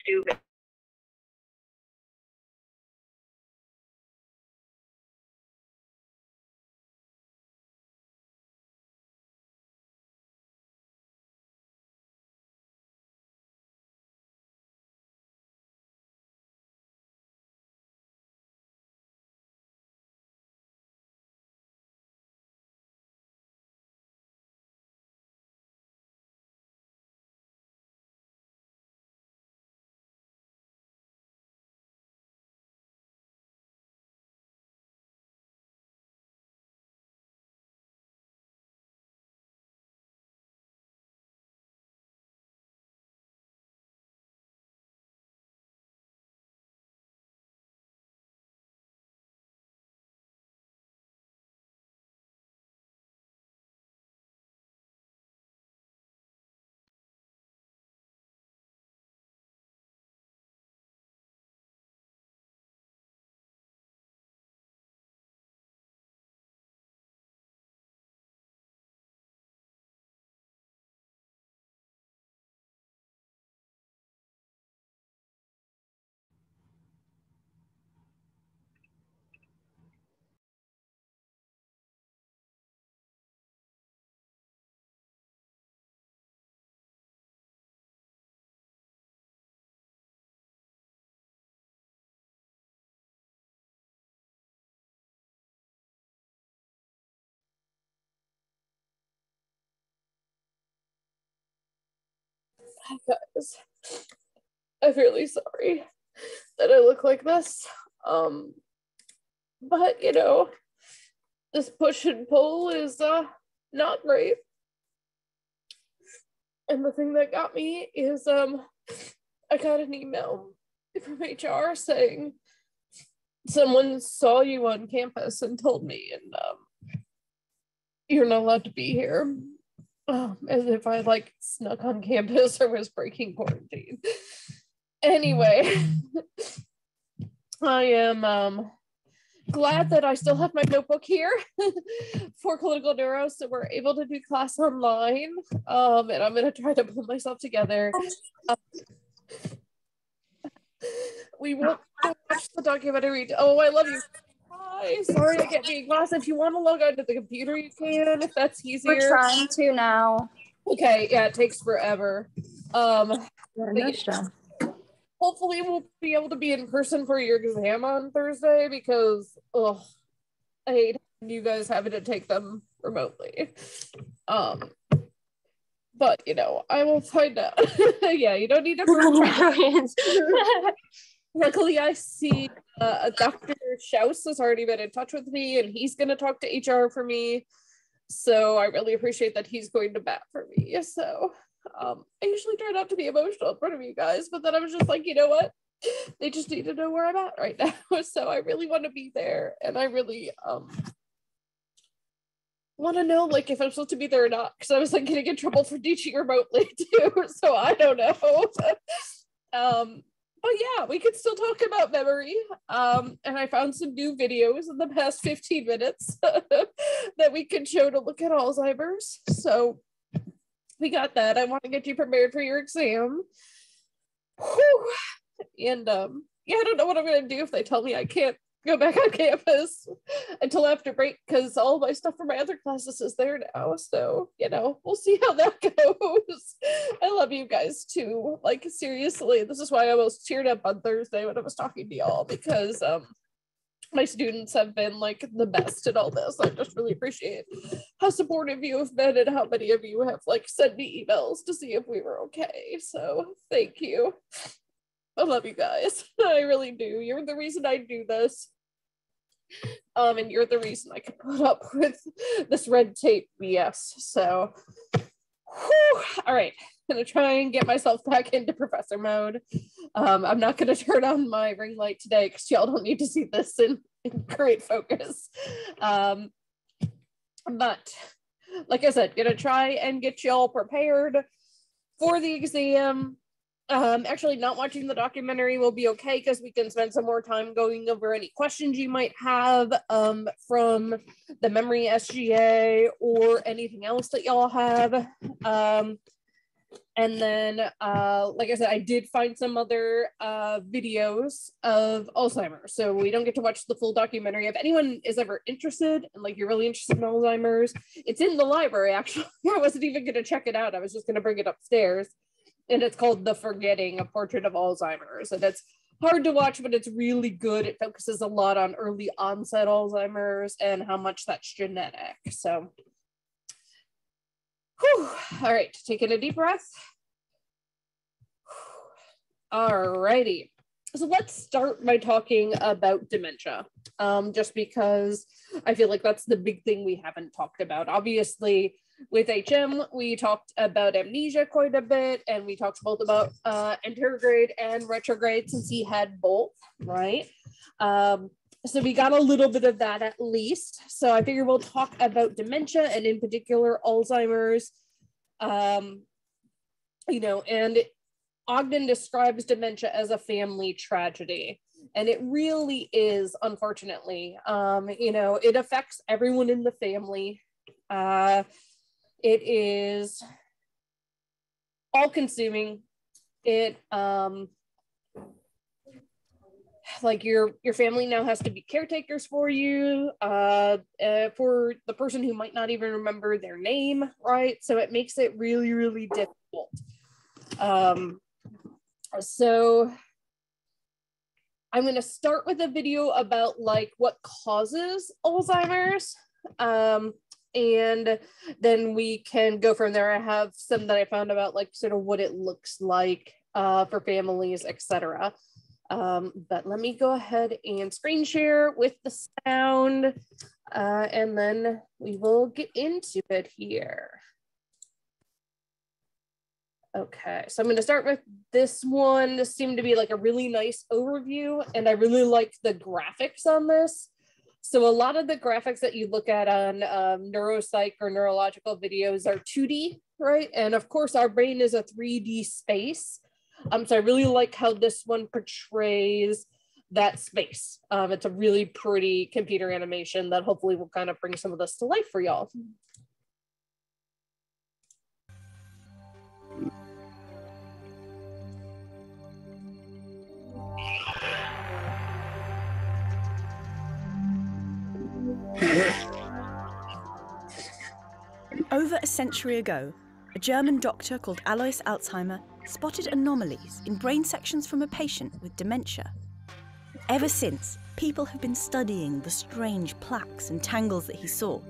do it. Guys, I'm really sorry that I look like this. But you know, this push and pull is not great. And the thing that got me is I got an email from HR saying someone saw you on campus and told me, and you're not allowed to be here. As if I like snuck on campus or was breaking quarantine. Anyway, I am glad that I still have my notebook here for clinical neuro, so we're able to do class online. And I'm gonna try to pull myself together. We won't watch the documentary. Oh, I love you. Hi, sorry I can't be in class. If you want to log onto the computer, you can, if that's easier. We're trying to now. Okay, yeah, it takes forever. Hopefully we'll be able to be in person for your exam on Thursday because I hate you guys having to take them remotely. But you know, I will find out. Yeah, you don't need to. Luckily, I see Dr. Schaus has already been in touch with me, and he's going to talk to HR for me. So I really appreciate that he's going to bat for me. So I usually try not to be emotional in front of you guys, but then I was just like, you know what? They just need to know where I'm at right now. So I really want to be there, and I really want to know like if I'm supposed to be there or not, because I was like getting in trouble for teaching remotely too. So I don't know. But yeah, we could still talk about memory. And I found some new videos in the past 15 minutes that we can show to look at Alzheimer's. So we got that. I want to get you prepared for your exam. Whew. And yeah, I don't know what I'm gonna do if they tell me I can't go back on campus until after break, because all my stuff for my other classes is there now. So, you know, we'll see how that goes. I love you guys too. Like, seriously, this is why I almost teared up on Thursday when I was talking to y'all, because my students have been like the best at all this. I just really appreciate how supportive you have been and how many of you have like sent me emails to see if we were okay. So thank you. I love you guys. I really do. You're the reason I do this. And you're the reason I can put up with this red tape BS. So, whew. All right. I'm gonna try and get myself back into professor mode. I'm not gonna turn on my ring light today because y'all don't need to see this in great focus. But like I said, gonna try and get y'all prepared for the exam. Actually, not watching the documentary will be okay because we can spend some more time going over any questions you might have from the memory SGA or anything else that y'all have. And then, like I said, I did find some other videos of Alzheimer's. So we don't get to watch the full documentary. If anyone is ever interested and like you're really interested in Alzheimer's, it's in the library, actually. I wasn't even going to check it out. I was just going to bring it upstairs. And it's called The Forgetting, A Portrait of Alzheimer's. And it's hard to watch, but it's really good. It focuses a lot on early onset Alzheimer's and how much that's genetic. So, whew. All right, taking a deep breath. All righty. So let's start by talking about dementia, just because I feel like that's the big thing we haven't talked about. Obviously, with HM, we talked about amnesia quite a bit, and we talked both about anterograde and retrograde since he had both, right? So we got a little bit of that at least. So I figure we'll talk about dementia and in particular Alzheimer's, you know, and Ogden describes dementia as a family tragedy. And it really is, unfortunately. You know, it affects everyone in the family. It is all-consuming. It like your family now has to be caretakers for you, for the person who might not even remember their name, right? So it makes it really, really difficult. So I'm going to start with a video about like what causes Alzheimer's, and then we can go from there. I have some that I found about like sort of what it looks like for families, etc. But let me go ahead and screen share with the sound, and then we will get into it here. Okay, so I'm going to start with this one. This seemed to be like a really nice overview, and I really like the graphics on this. So a lot of the graphics that you look at on neuropsych or neurological videos are 2D, right? And of course, our brain is a 3D space. So I really like how this one portrays that space. It's a really pretty computer animation that hopefully will kind of bring some of this to life for y'all. Over a century ago, a German doctor called Alois Alzheimer spotted anomalies in brain sections from a patient with dementia. Ever since, people have been studying the strange plaques and tangles that he saw,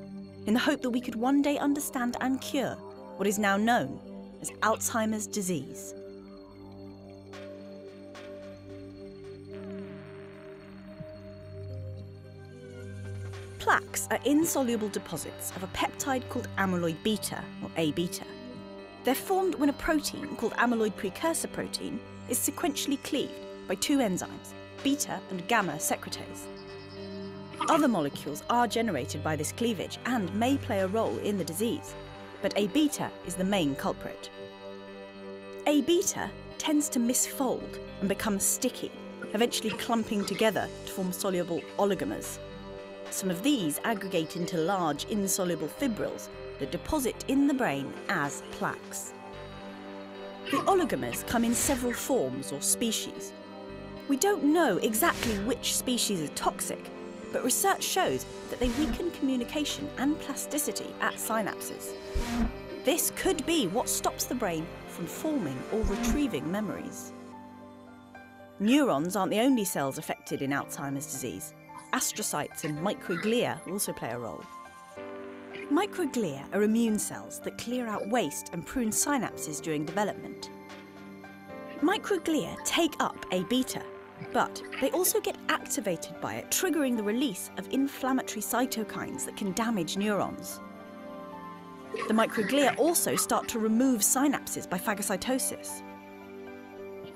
in the hope that we could one day understand and cure what is now known as Alzheimer's disease. Plaques are insoluble deposits of a peptide called amyloid beta, or A-beta. They're formed when a protein called amyloid precursor protein is sequentially cleaved by two enzymes, beta and gamma secretase. Other molecules are generated by this cleavage and may play a role in the disease, but A-beta is the main culprit. A-beta tends to misfold and become sticky, eventually clumping together to form soluble oligomers. Some of these aggregate into large insoluble fibrils that deposit in the brain as plaques. The oligomers come in several forms or species. We don't know exactly which species are toxic, but research shows that they weaken communication and plasticity at synapses. This could be what stops the brain from forming or retrieving memories. Neurons aren't the only cells affected in Alzheimer's disease. Astrocytes and microglia also play a role. Microglia are immune cells that clear out waste and prune synapses during development. Microglia take up A-beta, but they also get activated by it, triggering the release of inflammatory cytokines that can damage neurons. The microglia also start to remove synapses by phagocytosis.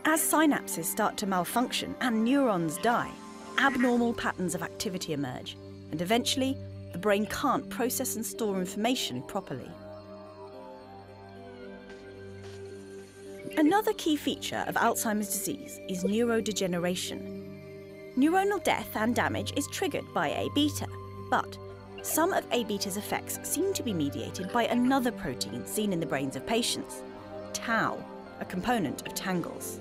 As synapses start to malfunction and neurons die, abnormal patterns of activity emerge, and eventually, the brain can't process and store information properly. Another key feature of Alzheimer's disease is neurodegeneration. Neuronal death and damage is triggered by A-beta, but some of A-beta's effects seem to be mediated by another protein seen in the brains of patients, tau, a component of tangles.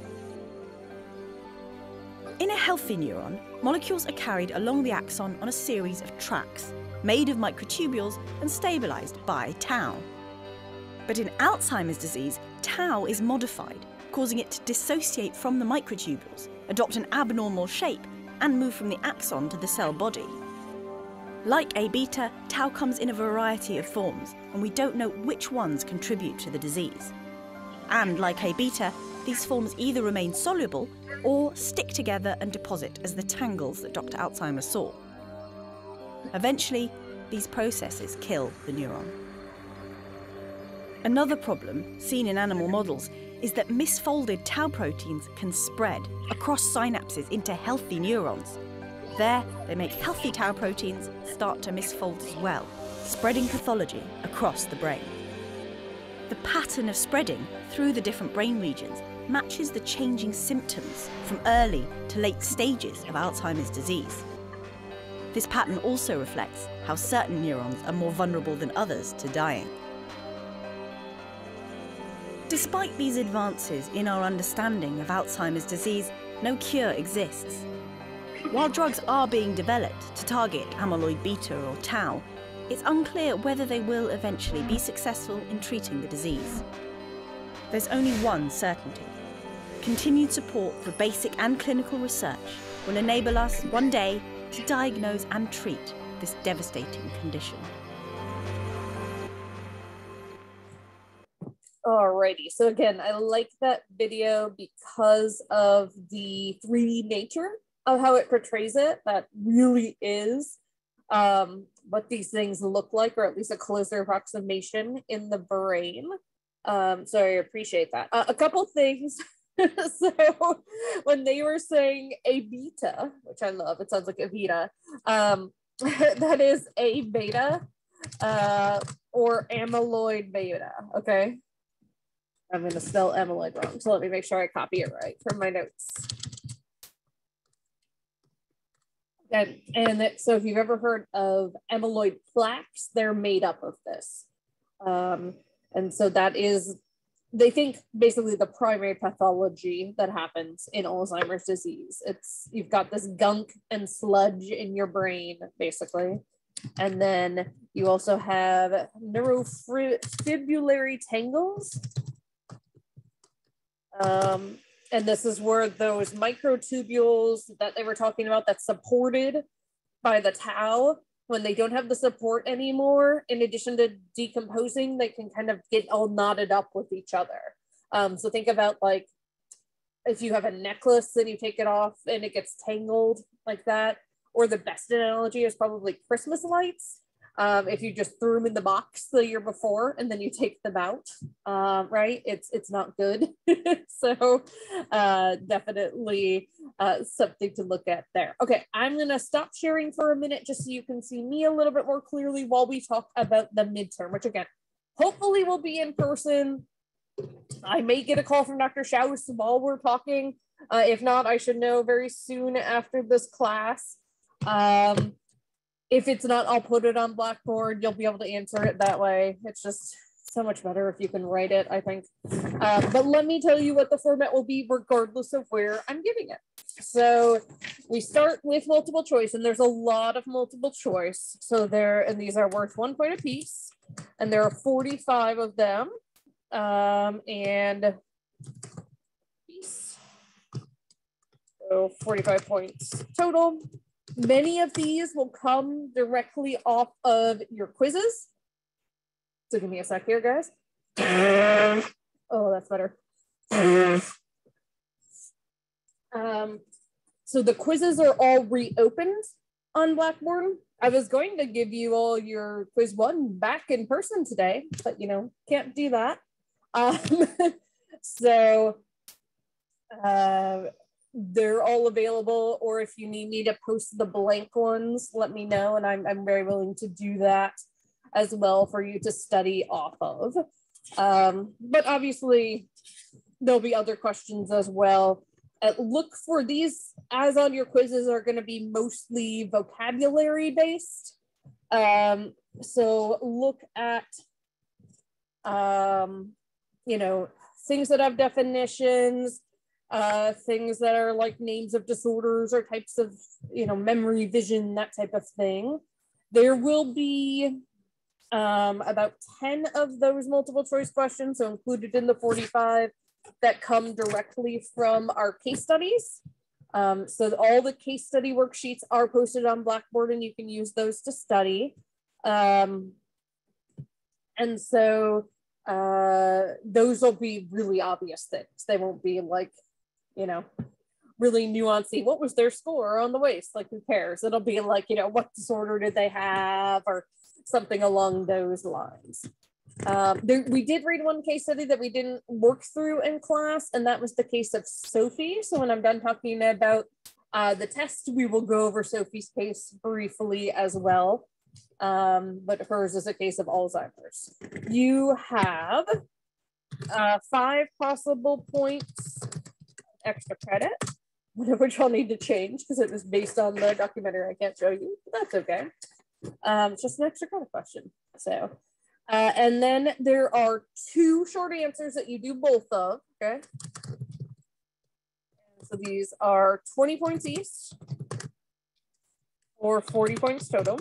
In a healthy neuron, molecules are carried along the axon on a series of tracks, made of microtubules and stabilised by tau. But in Alzheimer's disease, tau is modified, causing it to dissociate from the microtubules, adopt an abnormal shape, and move from the axon to the cell body. Like A-beta, tau comes in a variety of forms, and we don't know which ones contribute to the disease. And like A-beta, these forms either remain soluble or stick together and deposit as the tangles that Dr. Alzheimer saw. Eventually, these processes kill the neuron. Another problem, seen in animal models, is that misfolded tau proteins can spread across synapses into healthy neurons. There, they make healthy tau proteins start to misfold as well, spreading pathology across the brain. The pattern of spreading through the different brain regions matches the changing symptoms from early to late stages of Alzheimer's disease. This pattern also reflects how certain neurons are more vulnerable than others to dying. Despite these advances in our understanding of Alzheimer's disease, no cure exists. While drugs are being developed to target amyloid beta or tau, it's unclear whether they will eventually be successful in treating the disease. There's only one certainty. Continued support for basic and clinical research will enable us one day to diagnose and treat this devastating condition. Alrighty, so again, I like that video because of the 3D nature of how it portrays it. That really is what these things look like, or at least a closer approximation in the brain. So I appreciate that. A couple things. So when they were saying A-beta, which I love, it sounds like Evita, that is A-beta or amyloid beta, okay? I'm going to spell amyloid wrong, so let me make sure I copy it right from my notes. And so if you've ever heard of amyloid plaques, they're made up of this. And so that is, they think, basically the primary pathology that happens in Alzheimer's disease. It's, you've got this gunk and sludge in your brain, basically. And then you also have neurofibrillary tangles. And this is where those microtubules that they were talking about that's supported by the tau, when they don't have the support anymore, in addition to decomposing, they can kind of get all knotted up with each other. So think about, like, if you have a necklace and you take it off and it gets tangled like that, or the best analogy is probably Christmas lights. If you just threw them in the box the year before and then you take them out, right? It's not good. So definitely something to look at there. Okay, I'm gonna stop sharing for a minute just so you can see me a little bit more clearly while we talk about the midterm, which again, hopefully will be in person. I may get a call from Dr. Schaus while we're talking. If not, I should know very soon after this class. If it's not, I'll put it on Blackboard. You'll be able to answer it that way. It's just so much better if you can write it, I think. But let me tell you what the format will be regardless of where I'm giving it. So we start with multiple choice, and there's a lot of multiple choice. So and these are worth 1 point apiece, and there are 45 of them. And so 45 points total. Many of these will come directly off of your quizzes. So give me a sec here, guys. Oh, that's better. So the quizzes are all reopened on Blackboard. I was going to give you all your quiz 1 back in person today, but can't do that. They're all available, or if you need me to post the blank ones, let me know, and I'm very willing to do that as well for you to study off of. But obviously, there'll be other questions as well. Look for these, as on your quizzes, are going to be mostly vocabulary based. So look at, things that have definitions, things that are like names of disorders or types of, you know, memory, vision, that type of thing. There will be about 10 of those multiple choice questions, so included in the 45, that come directly from our case studies. So all the case study worksheets are posted on Blackboard, and you can use those to study. And so those will be really obvious things. They won't be like, you know, really nuancey. What was their score on the waist? Like, who cares? It'll be like, you know, what disorder did they have, or something along those lines. We did read one case study that we didn't work through in class, and that was the case of Sophie. So when I'm done talking about the test, we will go over Sophie's case briefly as well. But hers is a case of Alzheimer's. You have 5 possible points extra credit, which I'll need to change because it was based on the documentary I can't show you, but that's okay. It's just an extra credit question. So, and then there are 2 short answers that you do both of, okay? So these are 20 points each, or 40 points total.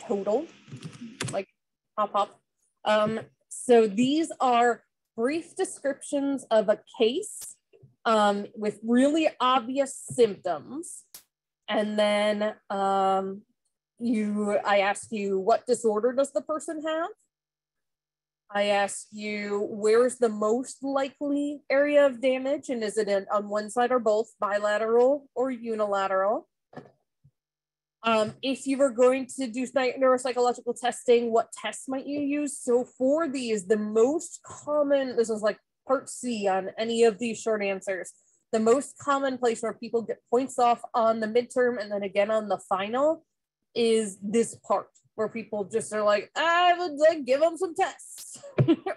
Total, like hop. So these are brief descriptions of a case with really obvious symptoms. And then I ask you, what disorder does the person have? I ask you, where's the most likely area of damage? And is it on one side or both, bilateral or unilateral? If you were going to do neuropsychological testing, what tests might you use? So for these, the most common, this is like part C on any of these short answers, the most common place where people get points off on the midterm and then again on the final is this part, where people just are like, I would like give them some tests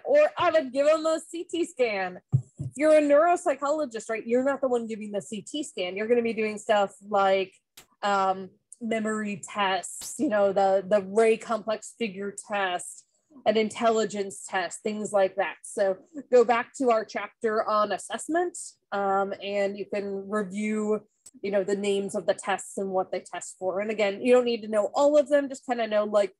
or I would give them a CT scan. If you're a neuropsychologist, right, you're not the one giving the CT scan. You're going to be doing stuff like memory tests, you know, the Ray complex figure test, an intelligence test, things like that. So go back to our chapter on assessment, and you can review, you know, the names of the tests and what they test for. And again, you don't need to know all of them, just kind of know like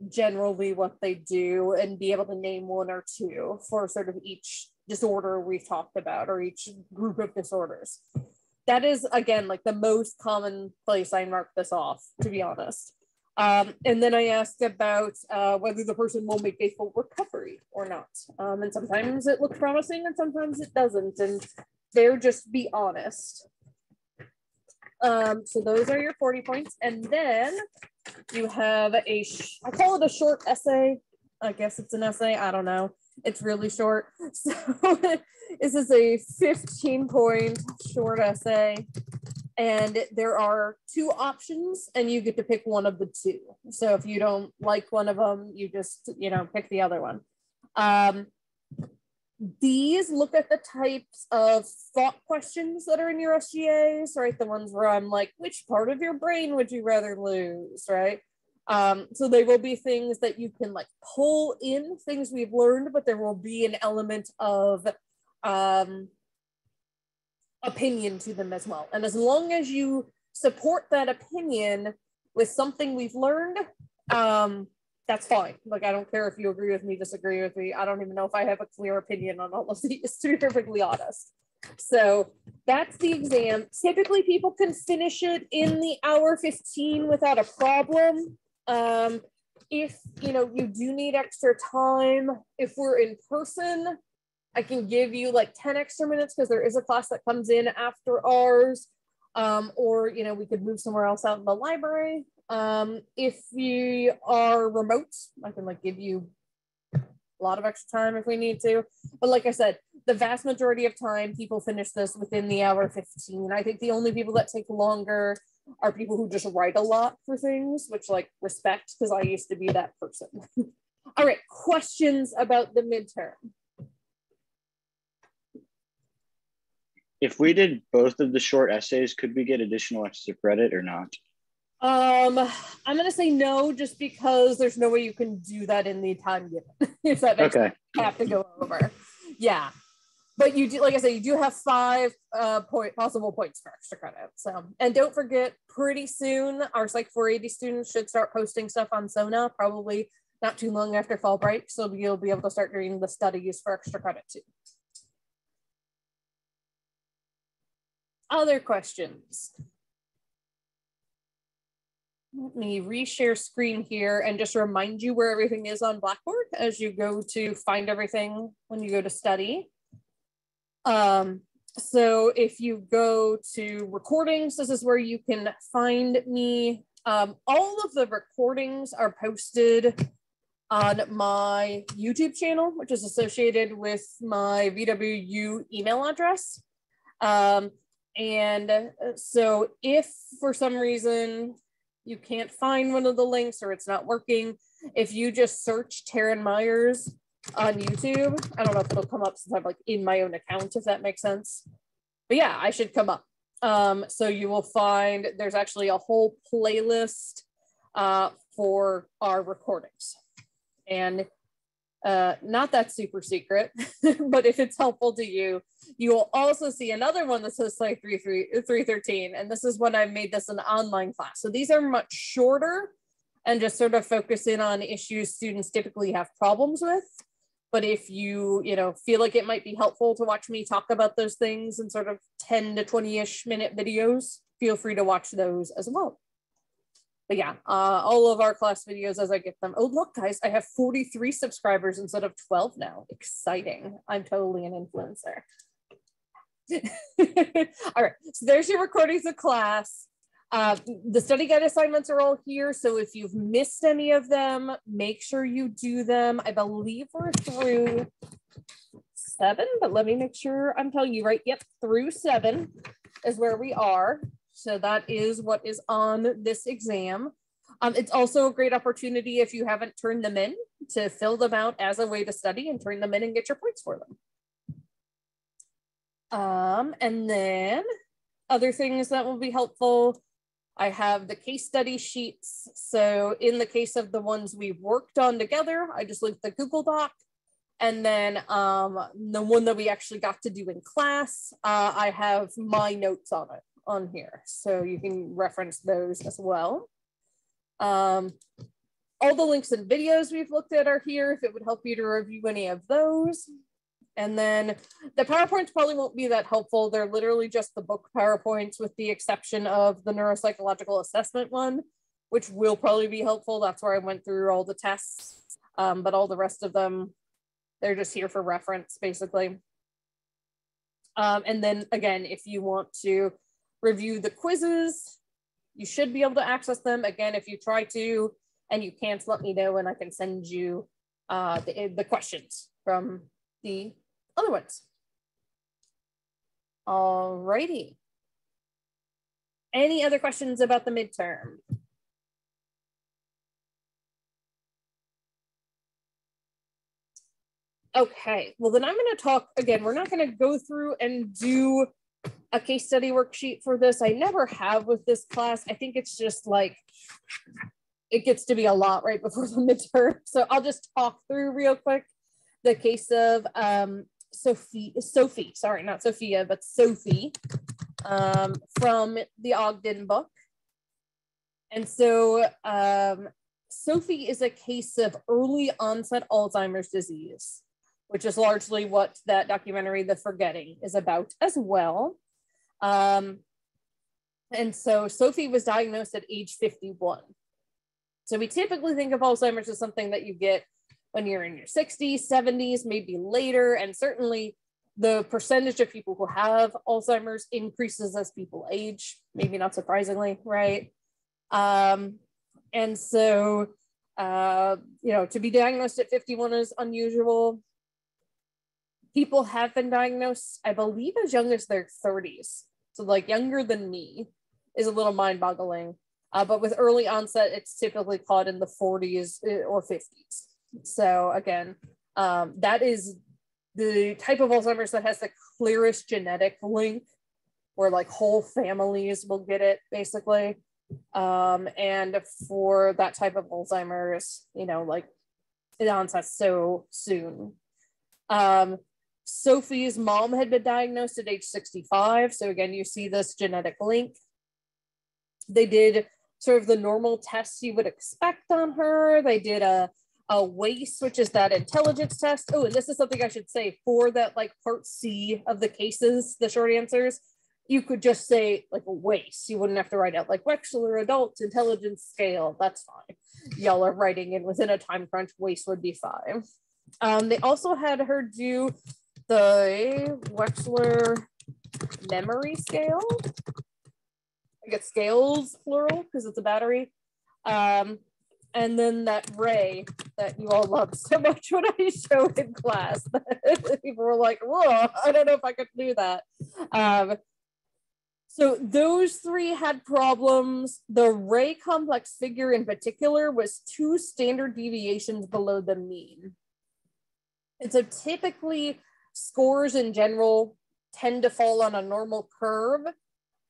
generally what they do and be able to name 1 or 2 for sort of each disorder we've talked about, or each group of disorders. That is, again, like the most common place I mark this off, to be honest. And then I asked about whether the person will make a full recovery or not. And sometimes it looks promising and sometimes it doesn't. And there, just be honest. So those are your 40 points. And then you have I call it a short essay. I guess it's an essay. I don't know. It's really short. So this is a 15-point short essay. And there are 2 options and you get to pick one of the 2. So if you don't like one of them, you just, you know, pick the other one. These look at the types of thought questions that are in your SGAs, right? The ones where I'm like, which part of your brain would you rather lose, right? So they will be things that you can like pull in, things we've learned, but there will be an element of opinion to them as well. And as long as you support that opinion with something we've learned, that's fine. Like, I don't care if you agree with me, disagree with me. I don't even know if I have a clear opinion on all of these, to be perfectly honest. So that's the exam. Typically people can finish it in the hour 15 without a problem. If, you know, you do need extra time, if we're in person, I can give you like 10 extra minutes because there is a class that comes in after ours. Or, you know, we could move somewhere else out in the library. If you are remote, I can like give you a lot of extra time if we need to. But like I said, the vast majority of time people finish this within the hour 15. I think the only people that take longer are people who just write a lot for things, which like respect, because I used to be that person. All right, questions about the midterm? If we did both of the short essays, could we get additional extra credit or not? I'm gonna say no, just because there's no way you can do that in the time given. If that makes sense, you have to go over. Yeah, but you do, like I said, you do have 5 possible points for extra credit. So, and don't forget, pretty soon our Psych 480 students should start posting stuff on Sona, probably not too long after fall break. So you'll be able to start doing the studies for extra credit too. Other questions? Let me reshare screen here and just remind you where everything is on Blackboard as you go to find everything when you go to study. So if you go to recordings, this is where you can find me. All of the recordings are posted on my YouTube channel, which is associated with my VWU email address. And so if for some reason you can't find one of the links or it's not working, if you just search Taryn Myers on YouTube, I don't know if it'll come up since I'm like in my own account, if that makes sense. But yeah, I should come up. So you will find there's actually a whole playlist for our recordings. And not that super secret, but if it's helpful to you, you will also see another one that says Psych 313. And this is when I made this an online class. So these are much shorter and just sort of focus in on issues students typically have problems with. But if you feel like it might be helpful to watch me talk about those things in sort of 10 to 20-ish minute videos, feel free to watch those as well. But yeah, all of our class videos as I get them. Oh, look, guys, I have 43 subscribers instead of 12 now. Exciting. I'm totally an influencer. All right, so there's your recordings of class. The study guide assignments are all here. So if you've missed any of them, make sure you do them. I believe we're through 7, but let me make sure I'm telling you right. Yep, through 7 is where we are. So that is what is on this exam. It's also a great opportunity if you haven't turned them in to fill them out as a way to study and turn them in and get your points for them. And then other things that will be helpful, I have the case study sheets. So in the case of the ones we've worked on together, I just linked the Google Doc. And then the one that we actually got to do in class, I have my notes on here. So you can reference those as well. All the links and videos we've looked at are here if it would help you to review any of those. And then the PowerPoints probably won't be that helpful. They're literally just the book PowerPoints with the exception of the neuropsychological assessment one, which will probably be helpful. That's where I went through all the tests, but all the rest of them, they're just here for reference, basically. And then again, if you want to review the quizzes, you should be able to access them. Again, if you try to and you can't, let me know and I can send you the questions from the other ones. Alrighty. Any other questions about the midterm? Okay, well then I'm going to talk again. We're not going to go through and do a case study worksheet for this. I never have with this class. I think it's just like, it gets to be a lot right before the midterm. So I'll just talk through real quick the case of Sophie, sorry, not Sophia, but Sophie from the Ogden book. And so Sophie is a case of early onset Alzheimer's disease, which is largely what that documentary, The Forgetting, is about as well. And so Sophie was diagnosed at age 51. So we typically think of Alzheimer's as something that you get when you're in your 60s, 70s, maybe later. And certainly the percentage of people who have Alzheimer's increases as people age, maybe not surprisingly, right? And so, to be diagnosed at 51 is unusual. People have been diagnosed, I believe, as young as their 30s. So like younger than me is a little mind-boggling. But with early onset, it's typically caught in the 40s or 50s. So again, that is the type of Alzheimer's that has the clearest genetic link where like whole families will get it basically. And for that type of Alzheimer's, you know, like it onsets so soon. Sophie's mom had been diagnosed at age 65. So again, you see this genetic link. They did sort of the normal tests you would expect on her. They did a WAIS, which is that intelligence test. Oh, and this is something I should say for that, like part C of the cases, the short answers, you could just say like a WAIS. You wouldn't have to write out like Wechsler Adult Intelligence Scale. That's fine. Y'all are writing in within a time crunch. WAIS would be fine. They also had her do the Wechsler Memory Scale. I guess scales plural because it's a battery. And then that ray that you all loved so much when I showed in class. People were like, whoa, I don't know if I could do that. So those three had problems. The ray complex figure in particular was 2 standard deviations below the mean. And so typically scores in general tend to fall on a normal curve,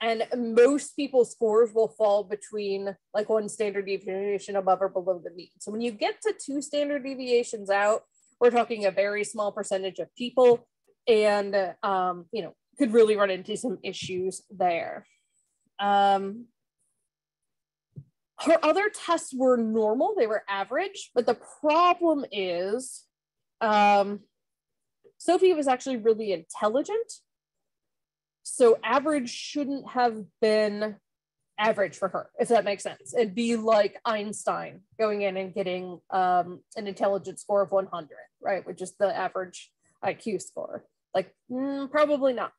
and most people's scores will fall between like 1 standard deviation above or below the mean. So when you get to 2 standard deviations out, we're talking a very small percentage of people, and you know, could really run into some issues there. Her other tests were normal, they were average, but the problem is Sophie was actually really intelligent. So average shouldn't have been average for her, if that makes sense. It'd be like Einstein going in and getting an intelligence score of 100, right? Which is the average IQ score. Like, probably not.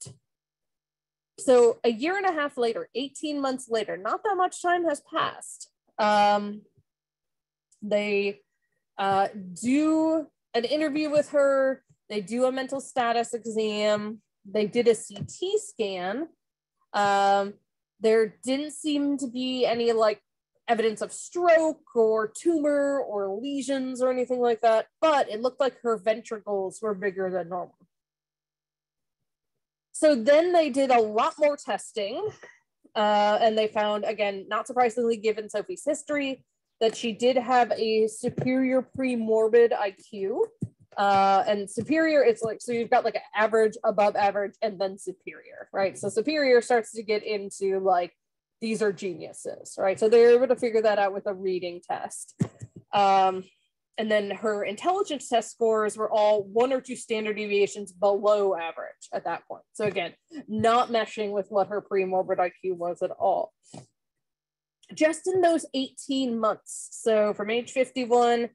So a year and a half later, 18 months later, not that much time has passed. They do an interview with her. They do a mental status exam. They did a CT scan. There didn't seem to be any like evidence of stroke or tumor or lesions or anything like that, but it looked like her ventricles were bigger than normal. So then they did a lot more testing, and they found, again, not surprisingly given Sophie's history, that she did have a superior premorbid IQ. And superior, it's like, so you've got like an average, above average, and then superior, right? So superior starts to get into like, these are geniuses, right? So they're able to figure that out with a reading test. And then her intelligence test scores were all 1 or 2 standard deviations below average at that point. So again, not meshing with what her premorbid IQ was at all. Just in those 18 months, so from age 51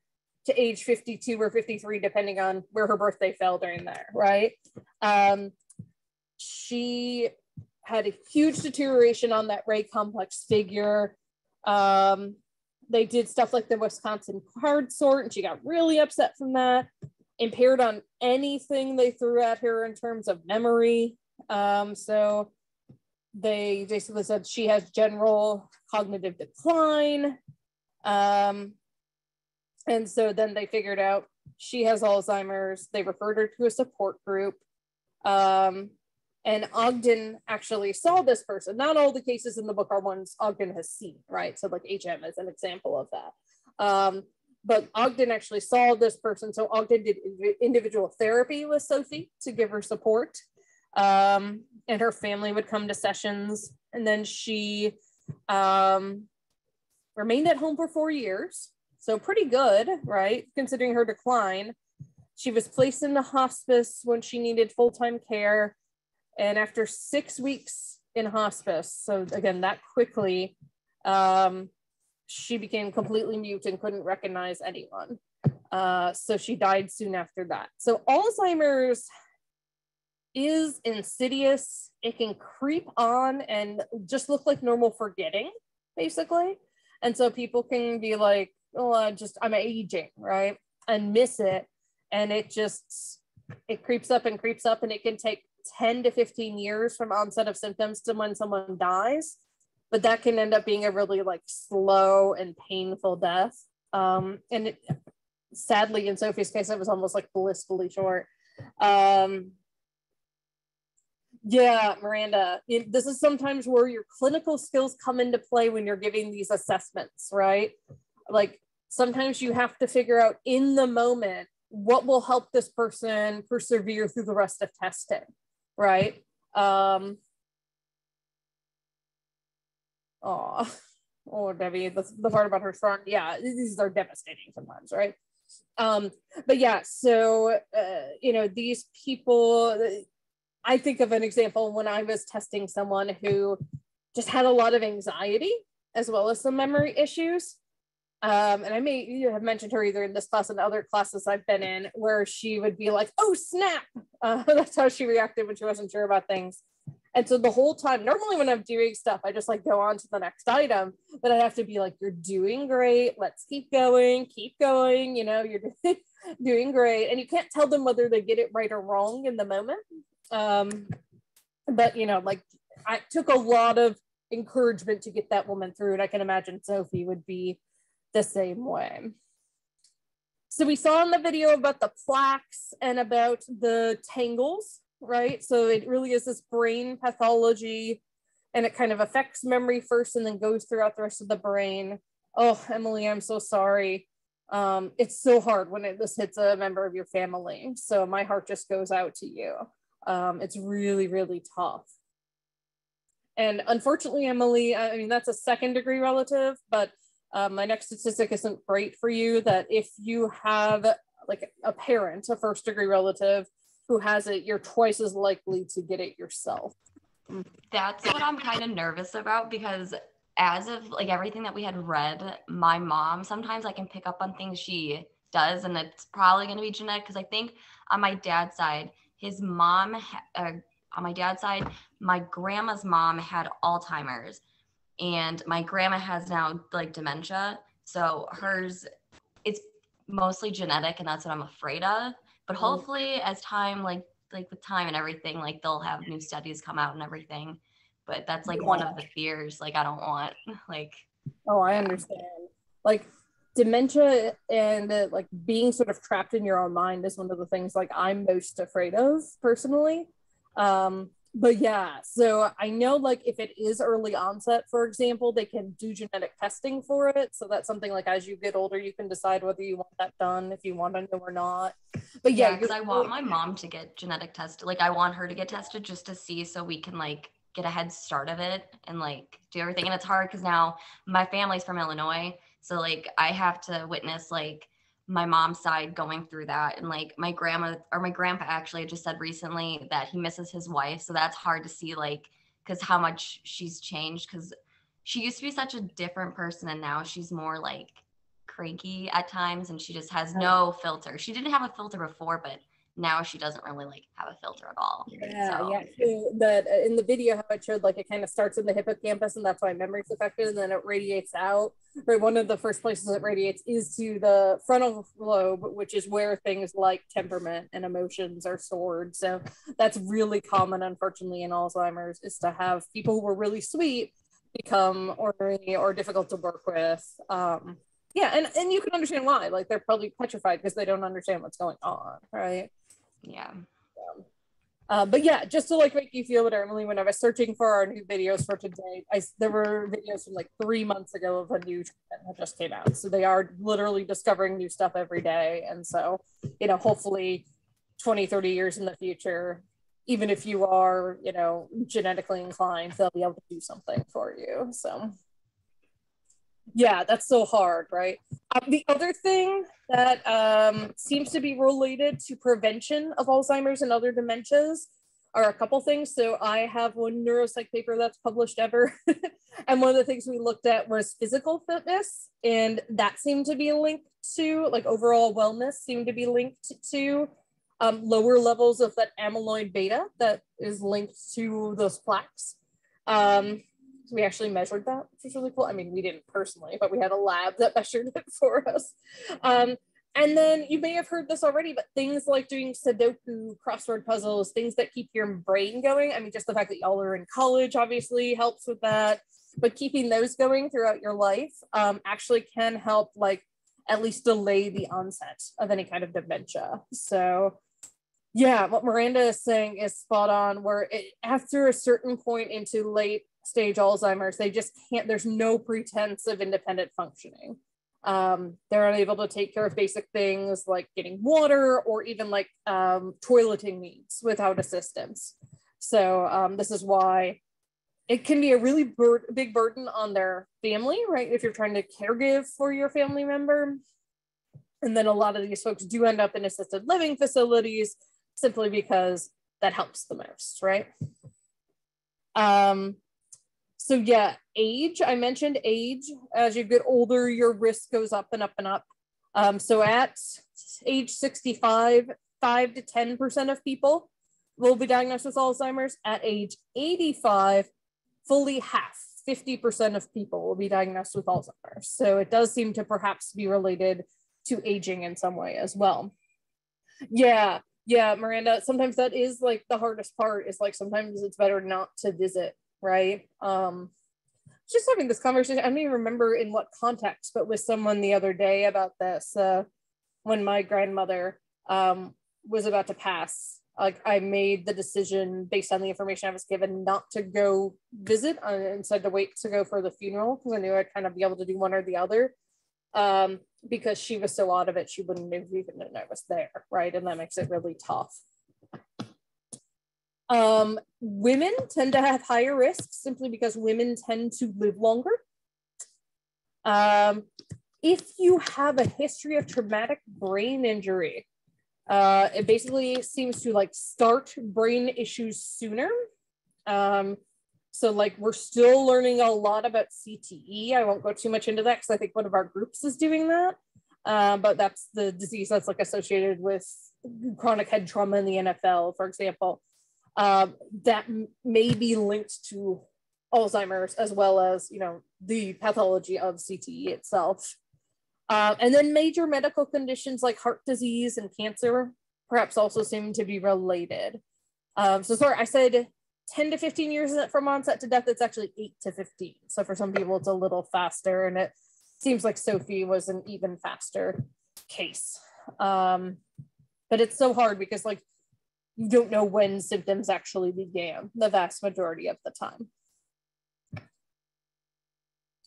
to age 52 or 53, depending on where her birthday fell during there, right? She had a huge deterioration on that ray complex figure. They did stuff like the Wisconsin card sort, and she got really upset from that. Impaired on anything they threw at her in terms of memory. So they basically said she has general cognitive decline. And so then they figured out she has Alzheimer's. They referred her to a support group. And Ogden actually saw this person. Not all the cases in the book are ones Ogden has seen, right? So like HM is an example of that. But Ogden actually saw this person. So Ogden did individual therapy with Sophie to give her support. And her family would come to sessions. And then she remained at home for 4 years. So pretty good, right? Considering her decline. She was placed in the hospice when she needed full-time care. And after 6 weeks in hospice, so again, that quickly, she became completely mute and couldn't recognize anyone. So she died soon after that. So Alzheimer's is insidious. It can creep on and just look like normal forgetting, basically. And so people can be like, oh, I'm aging, right? And miss it. And it creeps up and creeps up, and it can take 10 to 15 years from onset of symptoms to when someone dies, but that can end up being a really like slow and painful death. And sadly, in Sophie's case, it was almost like blissfully short. Yeah, Miranda, this is sometimes where your clinical skills come into play when you're giving these assessments, right? Like sometimes you have to figure out in the moment what will help this person persevere through the rest of testing, right? Oh, Debbie, the part about her son, yeah, these are devastating sometimes, right? But yeah, so you know, these people, I think of an example when I was testing someone who just had a lot of anxiety as well as some memory issues. And I may have mentioned her either in this class and other classes I've been in, where she would be like, oh, snap. That's how she reacted when she wasn't sure about things. And so the whole time, normally when I'm doing stuff, I just like go on to the next item, but I have to be like, you're doing great. Let's keep going, you know, you're doing great. And you can't tell them whether they get it right or wrong in the moment. But, you know, like I took a lot of encouragement to get that woman through. And I can imagine Sophie would be the same way. So we saw in the video about the plaques and about the tangles, right? So it really is this brain pathology and it kind of affects memory first and then goes throughout the rest of the brain. Oh, Emily, I'm so sorry. It's so hard when this hits a member of your family. So my heart just goes out to you. It's really, really tough. And unfortunately, Emily, I mean, that's a second degree relative, but my next statistic isn't great for you, that if you have like a parent, a first degree relative who has it, you're twice as likely to get it yourself. That's what I'm kind of nervous about, because as of like everything that we had read, my mom, sometimes I can pick up on things she does, and it's probably going to be genetic, because I think on my dad's side, his mom, on my dad's side, my grandma's mom had Alzheimer's, and my grandma has now like dementia. So hers, it's mostly genetic, and that's what I'm afraid of. But hopefully as time, like with time and everything, like they'll have new studies come out and everything. But that's like one of the fears. Like I don't want like. Oh, I understand. Like dementia and like being sort of trapped in your own mind is one of the things like I'm most afraid of personally. But yeah, so I know like if it is early onset, for example, they can do genetic testing for it. So that's something like as you get older, you can decide whether you want that done, if you want to know or not. But yeah, because I want my mom to get genetic tested. Like I want her to get tested just to see, so we can like get a head start of it and like do everything. And it's hard because now my family's from Illinois. So like I have to witness like my mom's side going through that. And like my grandma or my grandpa actually just said recently that he misses his wife. So that's hard to see, like, because how much she's changed, because she used to be such a different person and now she's more like cranky at times, and she just has no filter. She didn't have a filter before, but now she doesn't really like have a filter at all. Yeah, so. Yeah. So that in the video, how it showed like it kind of starts in the hippocampus, and that's why memory's affected, and then it radiates out. Right, one of the first places it radiates is to the frontal lobe, which is where things like temperament and emotions are stored. So that's really common, unfortunately, in Alzheimer's, is to have people who were really sweet become ornery or difficult to work with. Yeah, and you can understand why. Like they're probably petrified because they don't understand what's going on, right? Yeah. But yeah, just to like make you feel better, Emily, when I was searching for our new videos for today, there were videos from like 3 months ago of a new treatment that just came out. So they are literally discovering new stuff every day. And so, you know, hopefully 20, 30 years in the future, even if you are, you know, genetically inclined, they'll be able to do something for you. So yeah, that's so hard, right? The other thing that seems to be related to prevention of Alzheimer's and other dementias are a couple things. So I have one neuropsych paper that's published ever. And one of the things we looked at was physical fitness. And that seemed to be linked to, like overall wellness seemed to be linked to lower levels of that amyloid beta that is linked to those plaques. We actually measured that, which was really cool. I mean, we didn't personally, but we had a lab that measured it for us. And then you may have heard this already, but things like doing Sudoku, crossword puzzles, things that keep your brain going. I mean, just the fact that y'all are in college obviously helps with that, but keeping those going throughout your life actually can help, like, at least delay the onset of any kind of dementia. So Yeah, what Miranda is saying is spot on, where after a certain point into late stage Alzheimer's, they just can't, there's no pretense of independent functioning. They're unable to take care of basic things like getting water or even like toileting needs without assistance. So this is why it can be a really big burden on their family, right? If you're trying to caregive for your family member. And then a lot of these folks do end up in assisted living facilities simply because that helps the most, right? So yeah, age, I mentioned age. As you get older, your risk goes up and up and up. So at age 65, 5 to 10% of people will be diagnosed with Alzheimer's. At age 85, fully half, 50% of people will be diagnosed with Alzheimer's. So it does seem to perhaps be related to aging in some way as well. Yeah, Miranda, sometimes that is like the hardest part, is like sometimes it's better not to visit, right? Just having this conversation, I don't even remember in what context, but with someone the other day about this, when my grandmother was about to pass. Like, I made the decision based on the information I was given not to go visit, instead to wait to go for the funeral, because I knew I'd kind of be able to do one or the other. Because she was so out of it, she wouldn't have even known I was there, right? And that makes it really tough. Women tend to have higher risks simply because women tend to live longer. If you have a history of traumatic brain injury, it basically seems to like start brain issues sooner. So like we're still learning a lot about CTE. I won't go too much into that because I think one of our groups is doing that. But that's the disease that's like associated with chronic head trauma in the NFL, for example. That may be linked to Alzheimer's as well as, you know, the pathology of CTE itself. And then major medical conditions like heart disease and cancer perhaps also seem to be related. So sorry, I said 10 to 15 years from onset to death. It's actually 8 to 15. So for some people, it's a little faster, and it seems like Sophie was an even faster case. But it's so hard because like you don't know when symptoms actually began the vast majority of the time.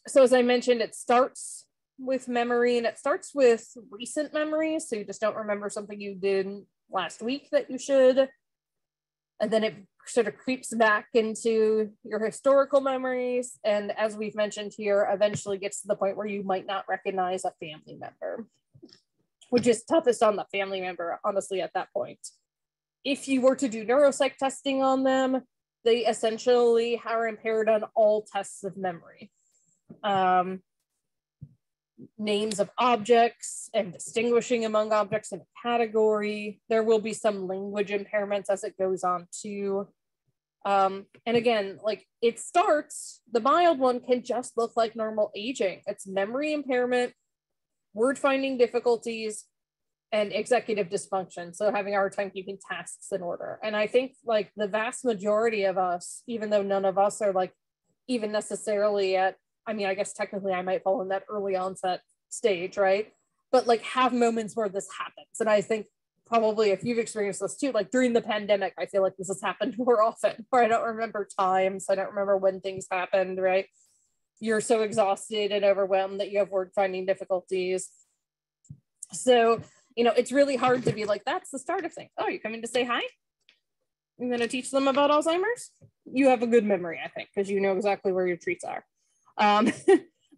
So as I mentioned, it starts with memory, and it starts with recent memories. So you just don't remember something you did last week that you should. And then it sort of creeps back into your historical memories. And as we've mentioned here, eventually gets to the point where you might not recognize a family member, which is toughest on the family member, honestly, at that point. If you were to do neuropsych testing on them, they essentially are impaired on all tests of memory. Names of objects and distinguishing among objects in a category. There will be some language impairments as it goes on too. And again, like it starts, the mild one can just look like normal aging. It's memory impairment, word finding difficulties, and executive dysfunction. So having a hard time keeping tasks in order. And I think like the vast majority of us, even though none of us are like even necessarily at, I mean, I guess technically I might fall in that early onset stage, right? But like have moments where this happens. And I think probably if you've experienced this too, like during the pandemic, I feel like this has happened more often, where I don't remember times, I don't remember when things happened, right? You're so exhausted and overwhelmed that you have word finding difficulties. So, you know, it's really hard to be like, that's the start of things. Oh, you're coming to say hi? I'm going to teach them about Alzheimer's? You have a good memory, I think, because you know exactly where your treats are.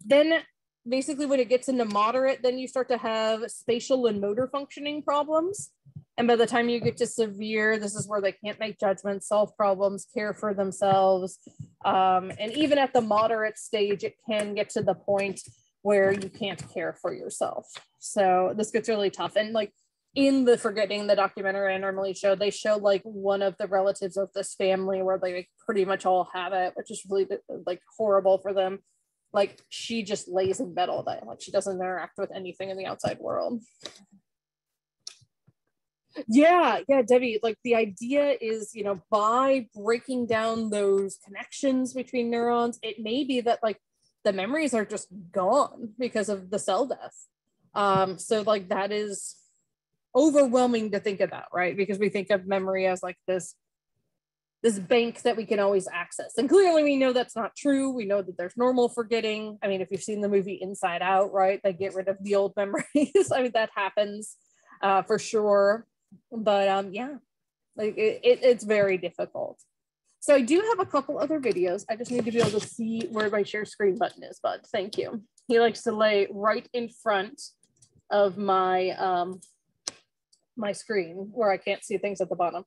Then basically when it gets into moderate, then you start to have spatial and motor functioning problems. And by the time you get to severe, this is where they can't make judgments, solve problems, care for themselves. And even at the moderate stage, it can get to the point where you can't care for yourself. So this gets really tough. And like in the Forgetting, the documentary I normally show, they show like one of the relatives of this family where they like, pretty much all have it, which is really like horrible for them. Like she just lays in bed all day. Like she doesn't interact with anything in the outside world. Yeah, Debbie, like the idea is, you know, by breaking down those connections between neurons, it may be that like the memories are just gone because of the cell death. So like that is overwhelming to think about, right? Because we think of memory as like this bank that we can always access. And clearly we know that's not true. We know that there's normal forgetting. I mean, if you've seen the movie Inside Out, right, they get rid of the old memories. I mean, that happens for sure. But yeah, like it's very difficult. So I do have a couple other videos. I just need to be able to see where my share screen button is, bud. Thank you. He likes to lay right in front of my my screen where I can't see things at the bottom.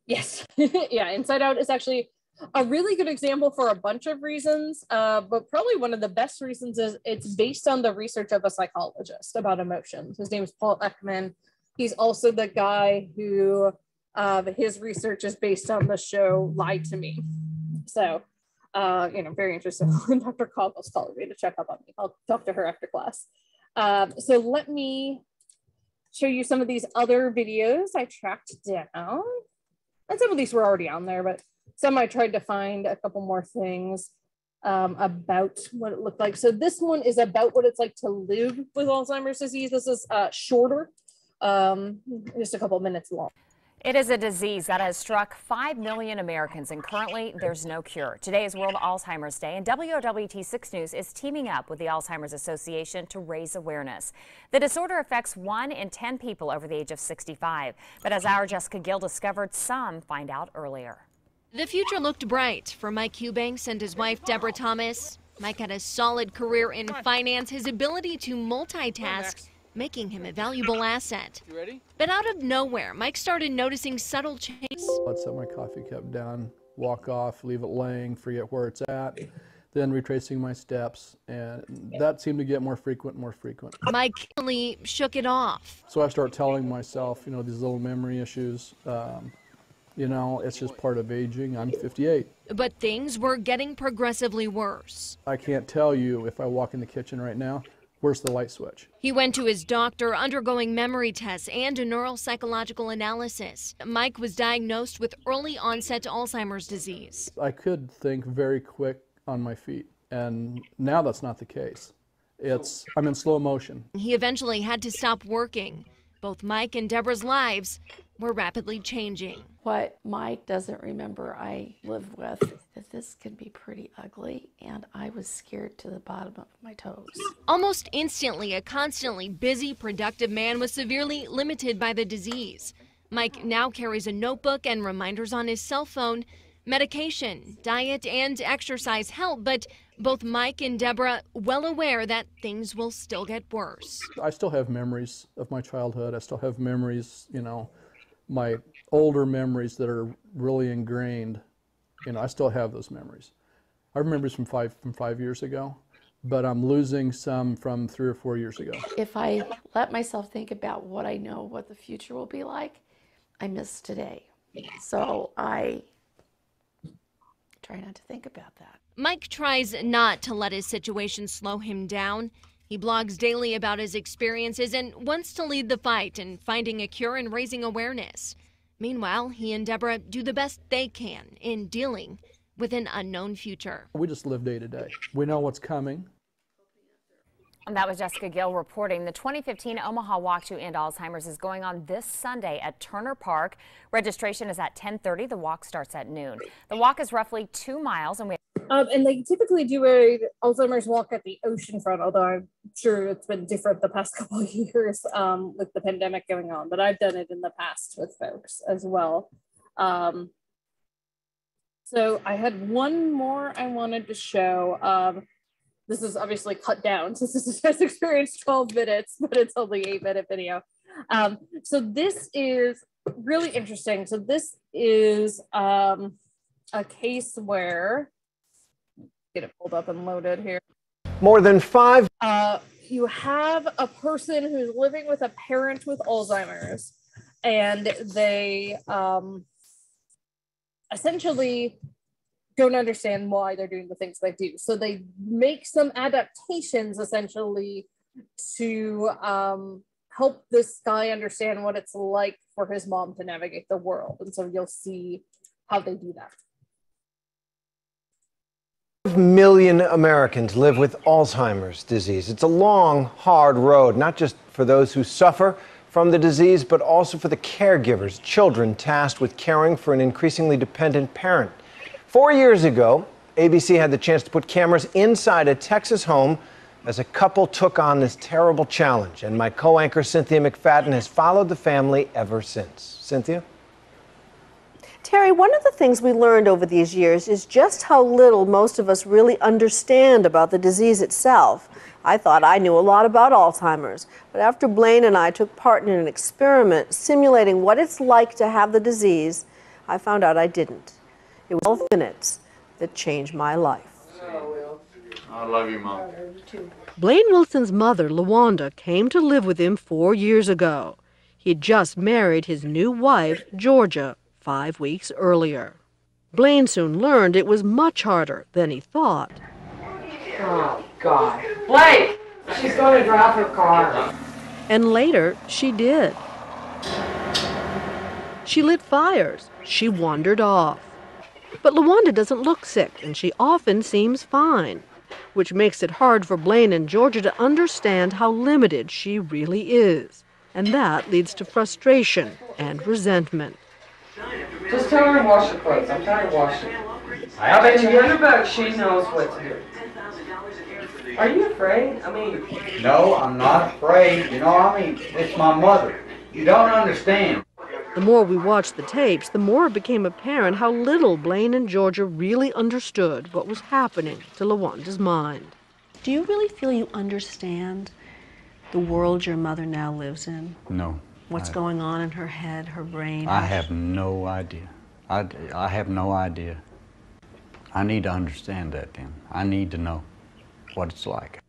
Yes. Yeah, Inside Out is actually a really good example for a bunch of reasons, but probably one of the best reasons is it's based on the research of a psychologist about emotions. His name is Paul Ekman. He's also the guy who his research is based on the show Lie to Me. So, you know, very interested in Dr. Coggle's calling me to check up on me. I'll talk to her after class. So let me show you some of these other videos I tracked down. And some of these were already on there, but some I tried to find a couple more things about what it looked like. So this one is about what it's like to live with Alzheimer's disease. This is shorter, just a couple minutes long. It is a disease that has struck 5 million Americans, and currently there's no cure. Today is World Alzheimer's Day, and WOWT 6 News is teaming up with the Alzheimer's Association to raise awareness. The disorder affects 1 in 10 people over the age of 65, but as our Jessica Gill discovered, some find out earlier. The future looked bright for Mike Eubanks and his wife, Deborah Thomas. Mike had a solid career in finance, his ability to multitask making him a valuable asset. You ready? But out of nowhere, Mike started noticing subtle changes. I'd set my coffee cup down, walk off, leave it laying, forget where it's at, then retracing my steps, and that seemed to get more frequent and more frequent. Mike finally shook it off. So I start telling myself, you know, these little memory issues, you know, it's just part of aging. I'm 58. But things were getting progressively worse. I can't tell you if I walk in the kitchen right now, where's the light switch? He went to his doctor, undergoing memory tests and a neuropsychological analysis. Mike was diagnosed with early onset Alzheimer's disease. I could think very quick on my feet, and now that's not the case. I'm in slow motion. He eventually had to stop working. Both Mike and Deborah's lives were rapidly changing. What Mike doesn't remember I lived with, that this can be pretty ugly, and I was scared to the bottom of my toes. Almost instantly, a constantly busy, productive man was severely limited by the disease. Mike now carries a notebook and reminders on his cell phone. Medication, diet, and exercise help, but both Mike and Deborah well aware that things will still get worse. I still have memories of my childhood. I still have memories, you know, my older memories that are really ingrained. You know, I still have those memories. I have memories from five years ago, but I'm losing some from 3 or 4 years ago. If I let myself think about what I know what the future will be like, I miss today. So I try not to think about that. Mike tries not to let his situation slow him down. He blogs daily about his experiences and wants to lead the fight in finding a cure and raising awareness. Meanwhile, he and Deborah do the best they can in dealing with an unknown future. We just live day to day. We know what's coming. And that was Jessica Gill reporting. The 2015 Omaha Walk to End Alzheimer's is going on this Sunday at Turner Park. Registration is at 10:30. The walk starts at noon. The walk is roughly 2 miles, and they typically do a Alzheimer's walk at the oceanfront, although I'm sure it's been different the past couple of years with the pandemic going on. But I've done it in the past with folks as well. So I had one more I wanted to show. This is obviously cut down since this has experienced 12 minutes, but it's only 8-minute video. So this is really interesting. So this is a case where, get it pulled up and loaded here. More than 5. You have a person who's living with a parent with Alzheimer's, and they essentially don't understand why they're doing the things they do. So they make some adaptations essentially to help this guy understand what it's like for his mom to navigate the world. And so you'll see how they do that. 5 million Americans live with Alzheimer's disease. It's a long, hard road, not just for those who suffer from the disease, but also for the caregivers, children tasked with caring for an increasingly dependent parent. 4 years ago, ABC had the chance to put cameras inside a Texas home as a couple took on this terrible challenge. And my co-anchor, Cynthia McFadden, has followed the family ever since. Cynthia? Terry, one of the things we learned over these years is just how little most of us really understand about the disease itself. I thought I knew a lot about Alzheimer's, but after Blaine and I took part in an experiment simulating what it's like to have the disease, I found out I didn't. It was 12 minutes that changed my life. I love you, Mom. Blaine Wilson's mother, LaWanda, came to live with him 4 years ago. He'd just married his new wife, Georgia, 5 weeks earlier. Blaine soon learned it was much harder than he thought. Oh, God. Blake! She's going to drive her car. And later, she did. She lit fires. She wandered off. But LaWanda doesn't look sick, and she often seems fine, which makes it hard for Blaine and Georgia to understand how limited she really is. And that leads to frustration and resentment. Just tell her to wash her clothes. I'm tired of washing. I bet you $100 she knows what to do. Are you afraid? I mean... No, I'm not afraid. You know, it's my mother. You don't understand. The more we watched the tapes, the more it became apparent how little Blaine and Georgia really understood what was happening to LaWanda's mind. Do you really feel you understand the world your mother now lives in? No. What's going on in her head, her brain? I have no idea. I have no idea. I need to understand that, then. I need to know what it's like.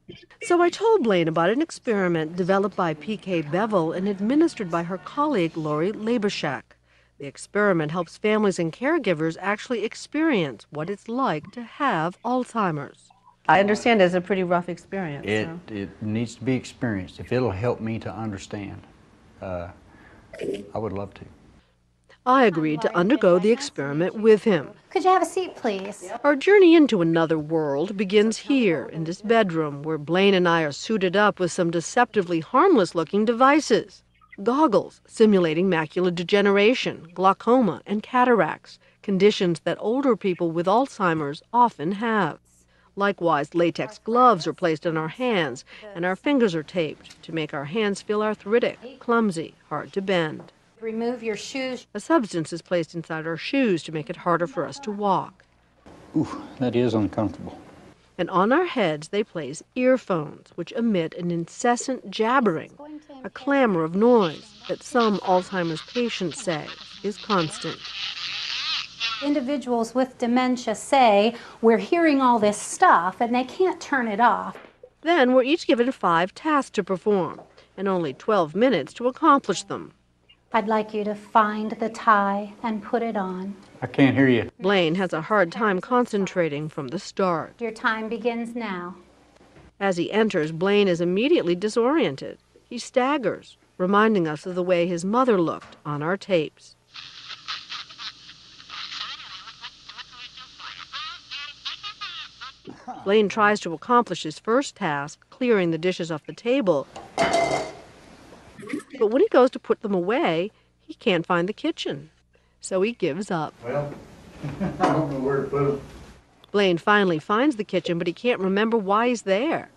So I told Blaine about an experiment developed by P.K. Bevel and administered by her colleague Lori Labershak. The experiment helps families and caregivers actually experience what it's like to have Alzheimer's. I understand it's a pretty rough experience. It needs to be experienced. If it'll help me to understand, I would love to. I agreed to undergo the experiment with him. Could you have a seat, please? Our journey into another world begins here, in this bedroom, where Blaine and I are suited up with some deceptively harmless-looking devices. Goggles simulating macular degeneration, glaucoma, and cataracts, conditions that older people with Alzheimer's often have. Likewise, latex gloves are placed on our hands, and our fingers are taped to make our hands feel arthritic, clumsy, hard to bend. Remove your shoes. A substance is placed inside our shoes to make it harder for us to walk. Ooh, that is uncomfortable. And on our heads they place earphones, which emit an incessant jabbering, a clamor of noise that some Alzheimer's patients say is constant. Individuals with dementia say, we're hearing all this stuff and they can't turn it off. Then we're each given 5 tasks to perform, and only 12 minutes to accomplish them. I'd like you to find the tie and put it on. I can't hear you. Blaine has a hard time concentrating from the start. Your time begins now. As he enters, Blaine is immediately disoriented. He staggers, reminding us of the way his mother looked on our tapes. Blaine tries to accomplish his first task, clearing the dishes off the table. But when he goes to put them away, he can't find the kitchen. So he gives up. Well, I don't know where to put them. Blaine finally finds the kitchen, but he can't remember why he's there.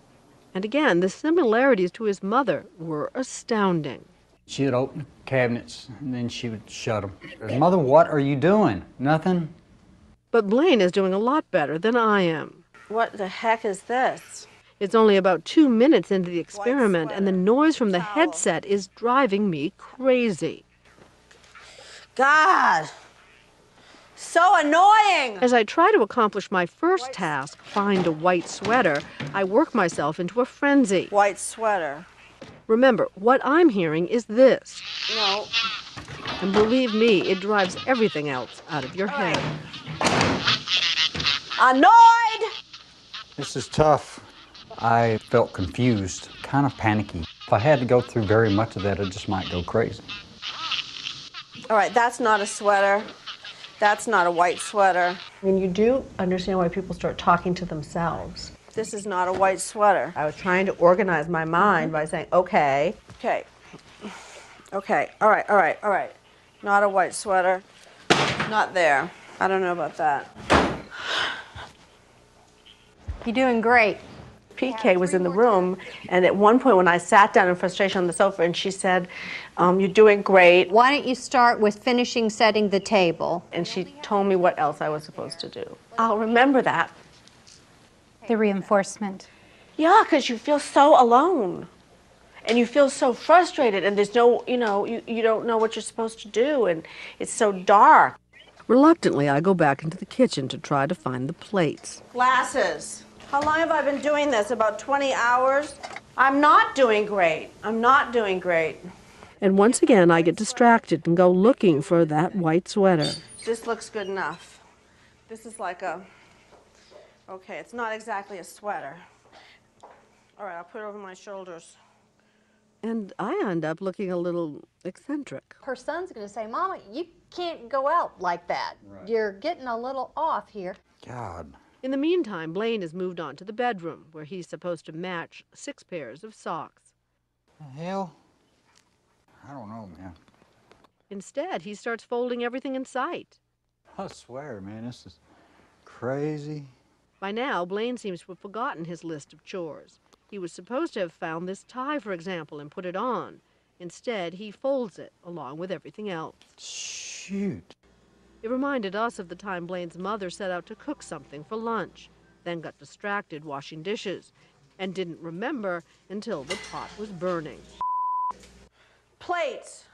And again, the similarities to his mother were astounding. She would open the cabinets, and then she would shut them. Mother, what are you doing? Nothing? But Blaine is doing a lot better than I am. What the heck is this? It's only about 2 minutes into the experiment, and the noise from the headset is driving me crazy. God! So annoying! As I try to accomplish my first task, find a white sweater, I work myself into a frenzy. White sweater. Remember, what I'm hearing is this. No. And believe me, it drives everything else out of your head. Annoyed! This is tough. I felt confused, kind of panicky. If I had to go through very much of that, I just might go crazy. All right, that's not a sweater. That's not a white sweater. I mean, you do understand why people start talking to themselves. This is not a white sweater. I was trying to organize my mind by saying, okay. Okay. Okay, all right, all right, all right. Not a white sweater. Not there. I don't know about that. You're doing great. PK was in the room, and at one point when I sat down in frustration on the sofa, and she said, you're doing great. Why don't you start with finishing setting the table? And she told me what else I was supposed to do. I'll remember that. The reinforcement. Yeah, because you feel so alone. And you feel so frustrated, and there's no, you don't know what you're supposed to do, and it's so dark. Reluctantly, I go back into the kitchen to try to find the plates. Glasses. How long have I been doing this? About 20 hours? I'm not doing great. I'm not doing great. And once again, I get distracted and go looking for that white sweater. This looks good enough. This is like okay, it's not exactly a sweater. All right, I'll put it over my shoulders. And I end up looking a little eccentric. Her son's going to say, Mama, you can't go out like that. Right. You're getting a little off here. God. In the meantime, Blaine has moved on to the bedroom, where he's supposed to match 6 pairs of socks. The hell? I don't know, man. Instead, he starts folding everything in sight. I swear, man, this is crazy. By now, Blaine seems to have forgotten his list of chores. He was supposed to have found this tie, for example, and put it on. Instead, he folds it, along with everything else. Shoot. It reminded us of the time Blaine's mother set out to cook something for lunch, then got distracted washing dishes, and didn't remember until the pot was burning. Plates!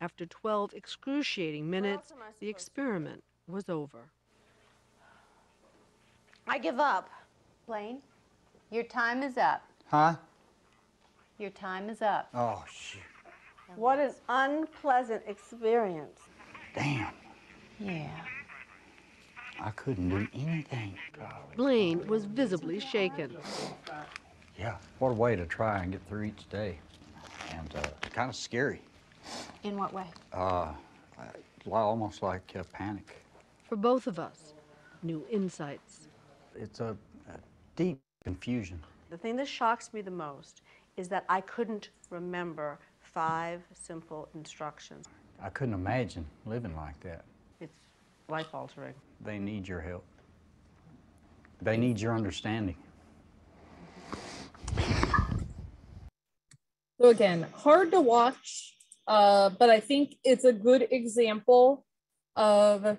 After 12 excruciating minutes, the experiment was over. I give up. Blaine, your time is up. Huh? Your time is up. Oh, shit. What an unpleasant experience. Damn. Yeah. I couldn't do anything. Blaine was visibly shaken. Yeah, what a way to try and get through each day. And kind of scary. In what way? Almost like panic. For both of us, new insights. It's a deep confusion. The thing that shocks me the most is that I couldn't remember 5 simple instructions. I couldn't imagine living like that. It's life-altering. They need your help. They need your understanding. So again, hard to watch, but I think it's a good example of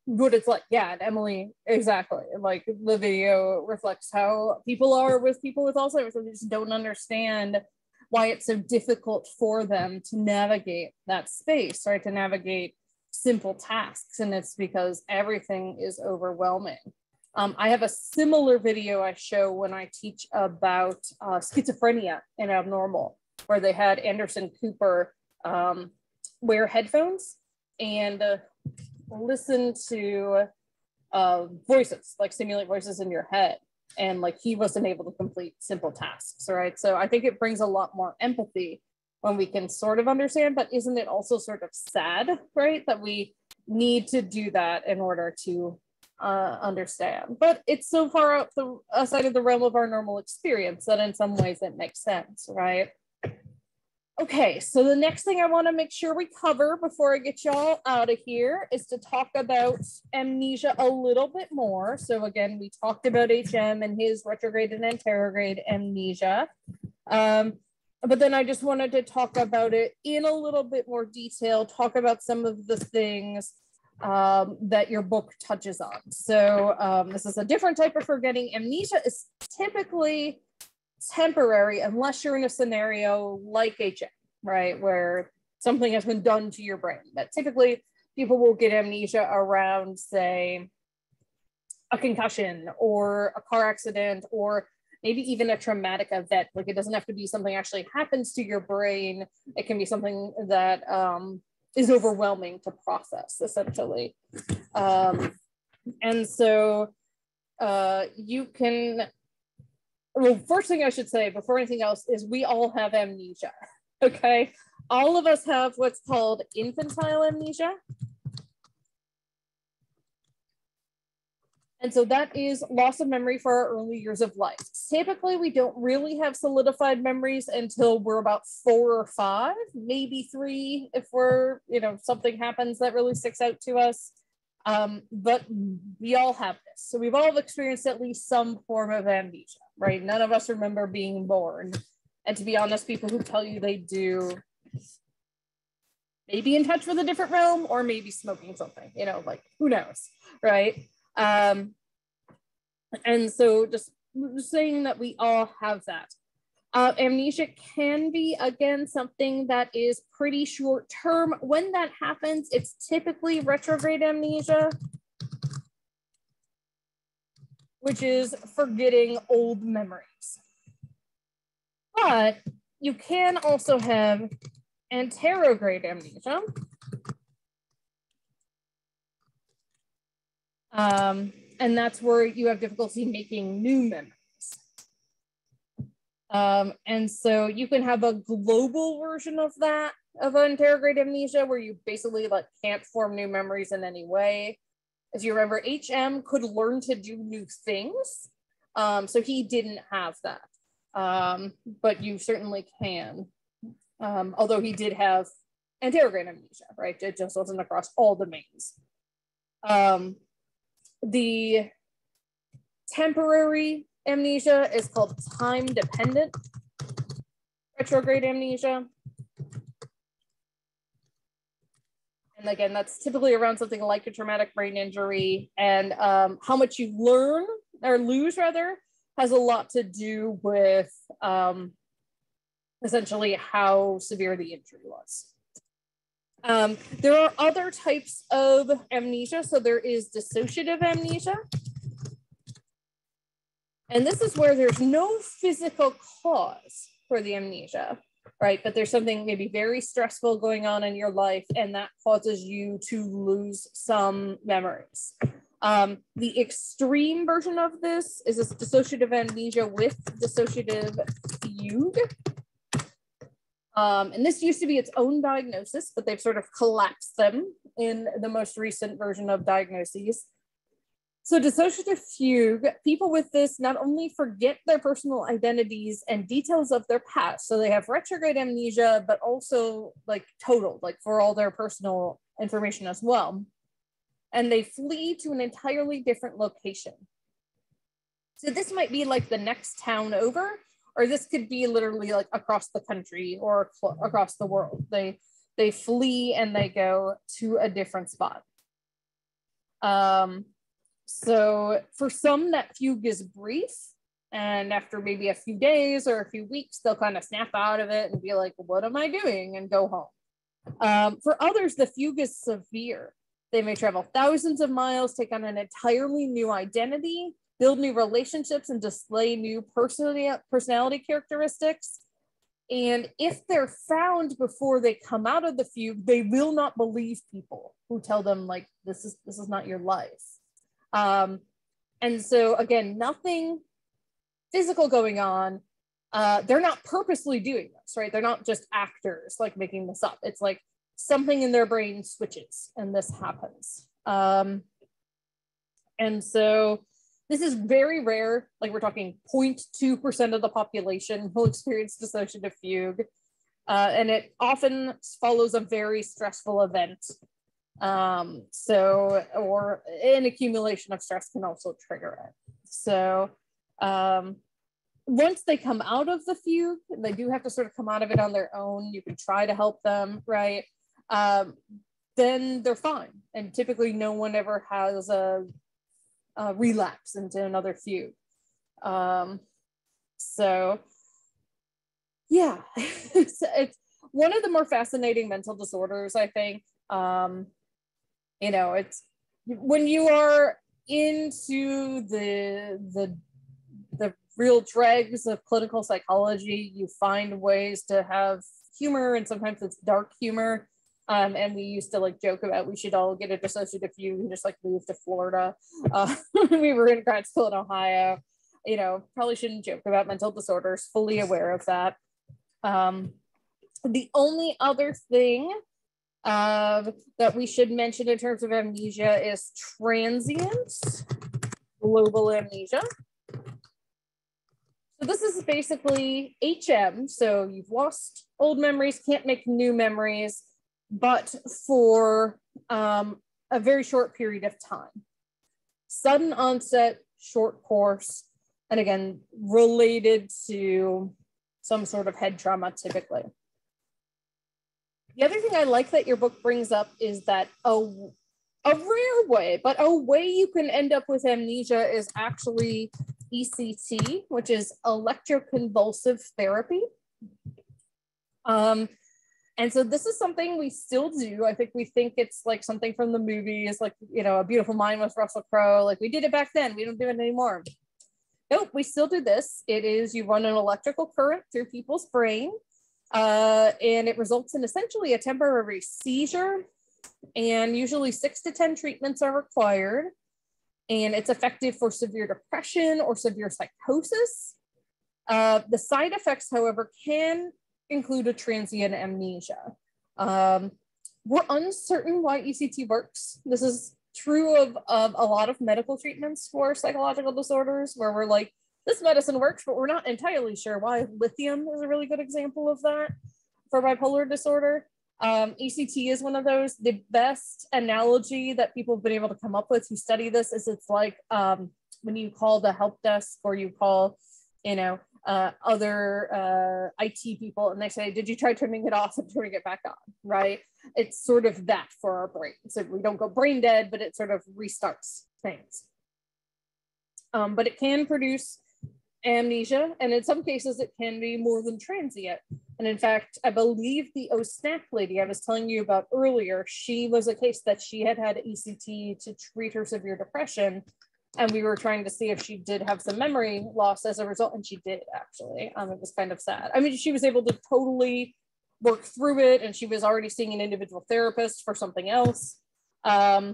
what it's like. Yeah, and Emily, exactly. Like the video reflects how people are with people with Alzheimer's, and they just don't understand why it's so difficult for them to navigate that space, right? To navigate simple tasks. And it's because everything is overwhelming. I have a similar video I show when I teach about schizophrenia and abnormal, where they had Anderson Cooper wear headphones and listen to voices, like simulate voices in your head. And like he wasn't able to complete simple tasks, right? So I think it brings a lot more empathy when we can sort of understand, but isn't it also sort of sad, right? That we need to do that in order to understand. But it's so far outside of the realm of our normal experience that in some ways it makes sense, right? Okay, so the next thing I want to make sure we cover before I get y'all out of here is to talk about amnesia a little bit more. So again, we talked about HM and his retrograde and anterograde amnesia. But then I just wanted to talk about it in a little bit more detail, talk about some of the things that your book touches on. So this is a different type of forgetting. Amnesia is typically temporary unless you're in a scenario like HM, right, where something has been done to your brain. But typically people will get amnesia around, say, a concussion or a car accident, or maybe even a traumatic event. Like it doesn't have to be something actually happens to your brain. It can be something that is overwhelming to process, essentially. And so you can, well, first thing I should say before anything else is we all have amnesia, okay? All of us have what's called infantile amnesia. And so that is loss of memory for our early years of life. Typically, we don't really have solidified memories until we're about 4 or 5, maybe 3 if we're, something happens that really sticks out to us. But we all have this. So we've all experienced at least some form of amnesia, right? None of us remember being born. And to be honest, people who tell you they do may be in touch with a different realm or maybe smoking something, who knows, right? And so just saying that we all have that. Amnesia can be, again, something that is pretty short term. When that happens, it's typically retrograde amnesia, which is forgetting old memories. But you can also have anterograde amnesia. And that's where you have difficulty making new memories. And so you can have a global version of that, of anterograde amnesia, where you basically can't form new memories in any way. If you remember, HM could learn to do new things. So he didn't have that, but you certainly can. Although he did have anterograde amnesia, right? It just wasn't across all domains. The temporary amnesia is called time-dependent retrograde amnesia. And again, that's typically around something like a traumatic brain injury, and how much you learn or lose rather has a lot to do with essentially how severe the injury was. There are other types of amnesia. So there is dissociative amnesia. And this is where there's no physical cause for the amnesia, right? But there's something maybe very stressful going on in your life, and that causes you to lose some memories. The extreme version of this is this dissociative amnesia with dissociative fugue. And this used to be its own diagnosis, but they've sort of collapsed them in the most recent version of diagnoses. So dissociative fugue, people with this not only forget their personal identities and details of their past, so they have retrograde amnesia, but also total, for all their personal information as well. And they flee to an entirely different location. So this might be the next town over, or this could be literally across the country or across the world. They flee and they go to a different spot. So for some, that fugue is brief, and after maybe a few days or a few weeks, they'll kind of snap out of it and be like, what am I doing? And go home. For others, the fugue is severe. They may travel thousands of miles, take on an entirely new identity, build new relationships, and display new personality characteristics. And if they're found before they come out of the fugue, they will not believe people who tell them this is not your life. And so again, nothing physical going on. They're not purposely doing this, right? They're not just actors making this up. It's something in their brain switches and this happens. And so this is very rare. We're talking 0.2% of the population will experience dissociative fugue. And it often follows a very stressful event. Or an accumulation of stress can also trigger it. So once they come out of the fugue, and they do have to sort of come out of it on their own, you can try to help them, right? Then they're fine. And typically no one ever has a relapse into another fugue. So yeah, it's one of the more fascinating mental disorders, I think. It's when you are into the real dregs of clinical psychology, you find ways to have humor, and sometimes it's dark humor. And we used to joke about we should all get a dissociative fugue and just move to Florida. We were in grad school in Ohio. Probably shouldn't joke about mental disorders, fully aware of that. The only other thing that we should mention in terms of amnesia is transient, global amnesia. So this is basically HM. So you've lost old memories, can't make new memories, but for a very short period of time. Sudden onset, short course, and again, related to some sort of head trauma typically. The other thing I like that your book brings up is that a rare way, but a way you can end up with amnesia is actually ECT, which is electroconvulsive therapy. And so this is something we still do. I think we think it's like something from the movies, like, you know, A Beautiful Mind with Russell Crowe. Like, we did it back then, we don't do it anymore. Nope, we still do this. It is, you run an electrical current through people's brain, and it results in essentially a temporary seizure, and usually 6 to 10 treatments are required, and it's effective for severe depression or severe psychosis. The side effects, however, can include a transient amnesia. We're uncertain why ECT works. This is true of a lot of medical treatments for psychological disorders, where we're like, this medicine works, but we're not entirely sure why. Lithium is a really good example of that for bipolar disorder. ECT is one of those. The best analogy that people have been able to come up with who study this is it's like when you call the help desk or you call, you know, other IT people and they say, did you try turning it off and turning it back on, right? It's sort of that for our brain. So we don't go brain dead, but it sort of restarts things. But it can produce amnesia, and in some cases it can be more than transient. And in fact, I believe the OSNAP lady I was telling you about earlier, she was a case that she had had ECT to treat her severe depression. And we were trying to see if she did have some memory loss as a result, and she did actually. It was kind of sad. I mean, she was able to totally work through it, and she was already seeing an individual therapist for something else. Yeah,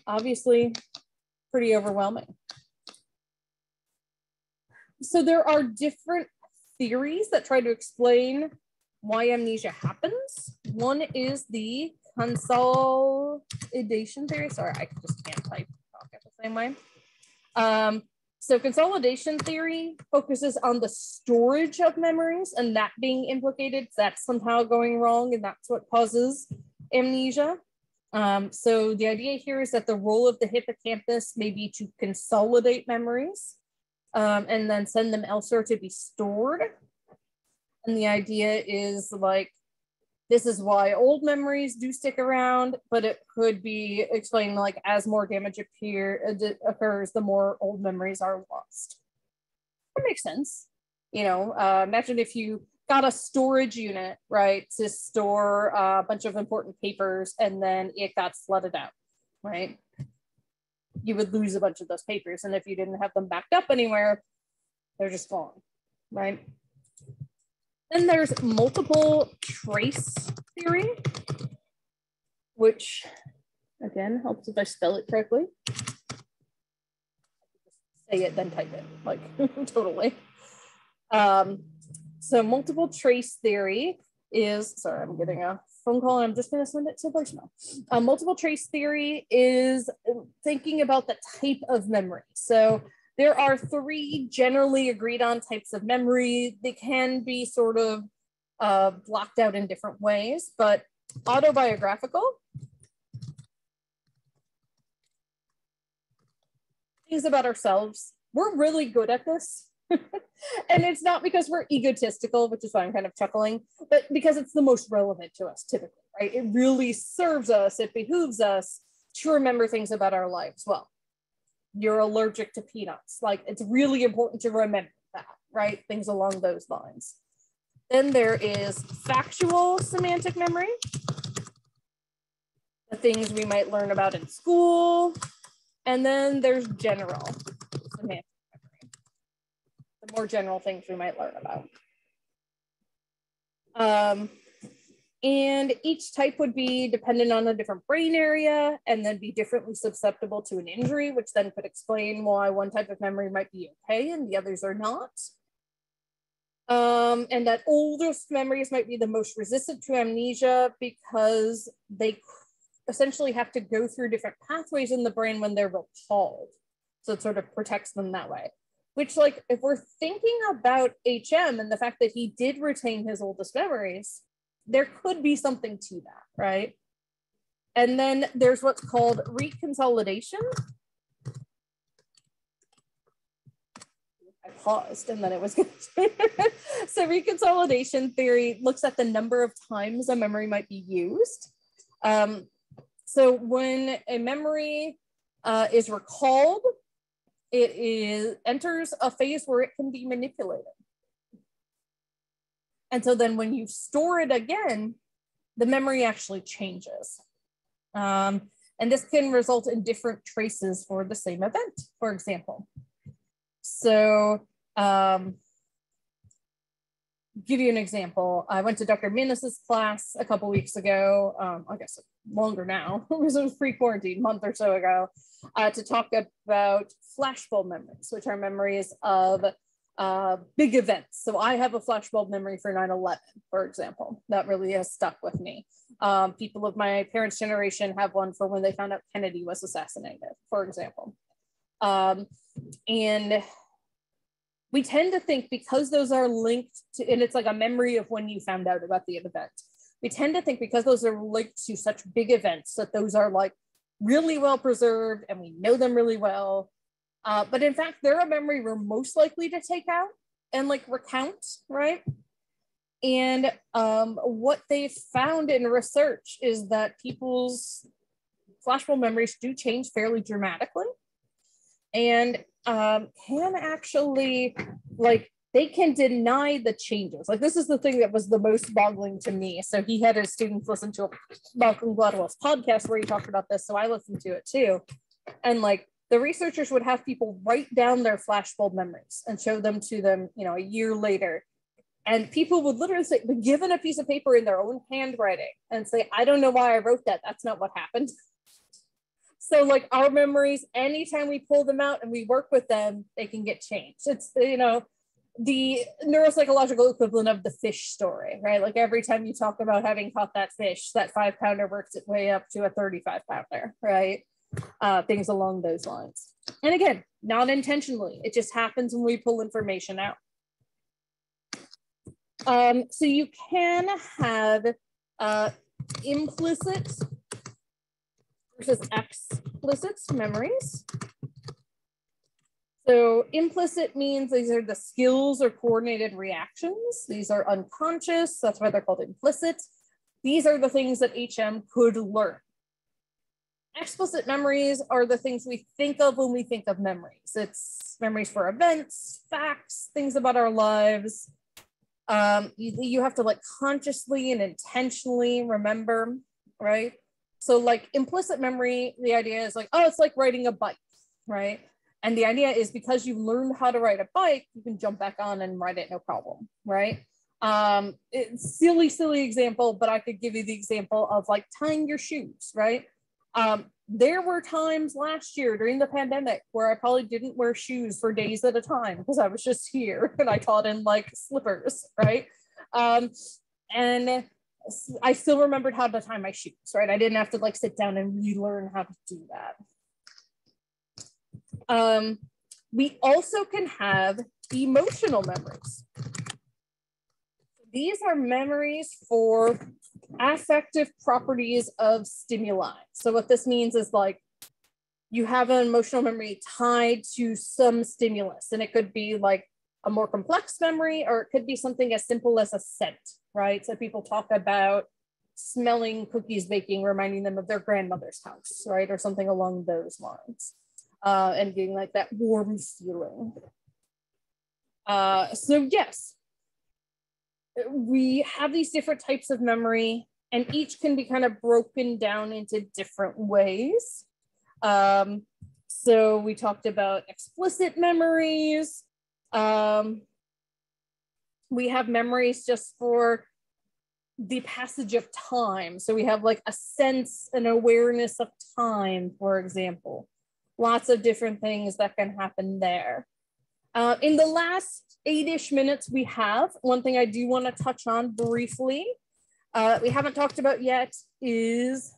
obviously pretty overwhelming. So there are different theories that try to explain why amnesia happens. One is the consolidation theory. Sorry, I just can't type talk at the same way. So consolidation theory focuses on the storage of memories and that being implicated. That's somehow going wrong, and that's what causes amnesia. So the idea here is that the role of the hippocampus may be to consolidate memories and then send them elsewhere to be stored. And the idea is like, this is why old memories do stick around, but it could be explained like as more damage occurs, the more old memories are lost. That makes sense. You know, imagine if you got a storage unit, right, to store a bunch of important papers and then it got flooded out, right? You would lose a bunch of those papers. And if you didn't have them backed up anywhere, they're just gone, right? Then there's multiple trace theory, which again helps if I spell it correctly. Say it, then type it, like totally. So multiple trace theory is, sorry, I'm getting a phone call and I'm just going to send it to voicemail. Multiple trace theory is thinking about the type of memory. So there are 3 generally agreed on types of memory. They can be sort of blocked out in different ways, but autobiographical, things about ourselves. We're really good at this. And it's not because we're egotistical, which is why I'm kind of chuckling, but because it's the most relevant to us typically, right? It really serves us, it behooves us to remember things about our lives. Well, you're allergic to peanuts. Like, it's really important to remember that, right? Things along those lines. Then there is factual semantic memory, the things we might learn about in school. And then there's general semantic memory, the more general things we might learn about. And each type would be dependent on a different brain area and then be differently susceptible to an injury, which then could explain why one type of memory might be okay and the others are not. And that oldest memories might be the most resistant to amnesia because they essentially have to go through different pathways in the brain when they're recalled. So it sort of protects them that way. Which, like, if we're thinking about HM and the fact that he did retain his oldest memories, there could be something to that, right? And then there's what's called reconsolidation. I paused and then it was good. So reconsolidation theory looks at the number of times a memory might be used. So when a memory is recalled, it enters a phase where it can be manipulated. And so then when you store it again, the memory actually changes. And this can result in different traces for the same event, for example. So give you an example. I went to Dr. Minnis's class a couple weeks ago, I guess longer now, because it was pre-quarantine, a month or so ago, to talk about flashbulb memories, which are memories of big events. So I have a flashbulb memory for 9/11, for example. That really has stuck with me. People of my parents' generation have one for when they found out Kennedy was assassinated, for example. And we tend to think, because those are linked to, and it's like a memory of when you found out about the event, we tend to think because those are linked to such big events that those are like really well preserved and we know them really well. But in fact, they're a memory we're most likely to take out and like recount, right? And what they've found in research is that people's flashbulb memories do change fairly dramatically, and can actually, like, they can deny the changes. Like, this is the thing that was the most boggling to me. So he had his students listen to Malcolm Gladwell's podcast where he talked about this, so I listened to it too. And like, the researchers would have people write down their flashbulb memories and show them to them, you know, a year later. And people would literally say, be given a piece of paper in their own handwriting and say, I don't know why I wrote that. That's not what happened. So like, our memories, anytime we pull them out and we work with them, they can get changed. It's, you know, the neuropsychological equivalent of the fish story, right? Like, every time you talk about having caught that fish, that 5-pounder works its way up to a 35-pounder, right? Things along those lines. And again, not intentionally, it just happens when we pull information out. So you can have implicit versus explicit memories. So implicit means these are the skills or coordinated reactions. These are unconscious, that's why they're called implicit. These are the things that HM could learn. Explicit memories are the things we think of when we think of memories. It's memories for events, facts, things about our lives. You have to like consciously and intentionally remember, right? So like implicit memory, the idea is like, oh, it's like riding a bike, right? And the idea is because you learned how to ride a bike, you can jump back on and ride it no problem, right? It's silly example, but I could give you the example of like tying your shoes, right? There were times last year during the pandemic where I probably didn't wear shoes for days at a time because I was just here and I taught in like slippers, right? And I still remembered how to tie my shoes, right? I didn't have to like sit down and relearn how to do that. We also can have emotional memories. These are memories for affective properties of stimuli. So what this means is like, you have an emotional memory tied to some stimulus, and it could be like a more complex memory, or it could be something as simple as a scent, right? So people talk about smelling cookies baking, reminding them of their grandmother's house, right? Or something along those lines, and getting like that warm feeling. So yes, we have these different types of memory, and each can be kind of broken down into different ways. So we talked about explicit memories. We have memories just for the passage of time. So we have like a sense and awareness of time, for example. Lots of different things that can happen there. In the last 8-ish minutes we have, one thing I do want to touch on briefly, we haven't talked about yet, is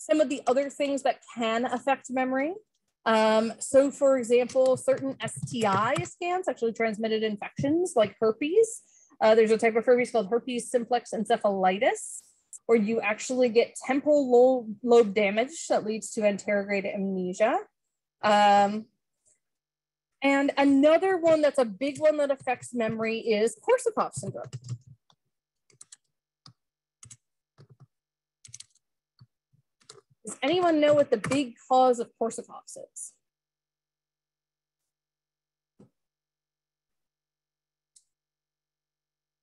some of the other things that can affect memory. So for example, certain STI scans, sexually transmitted infections like herpes. There's a type of herpes called herpes simplex encephalitis, where you actually get temporal lobe damage that leads to anterograde amnesia. And another one that's a big one that affects memory is Korsakoff syndrome. Does anyone know what the big cause of Korsakoff's is?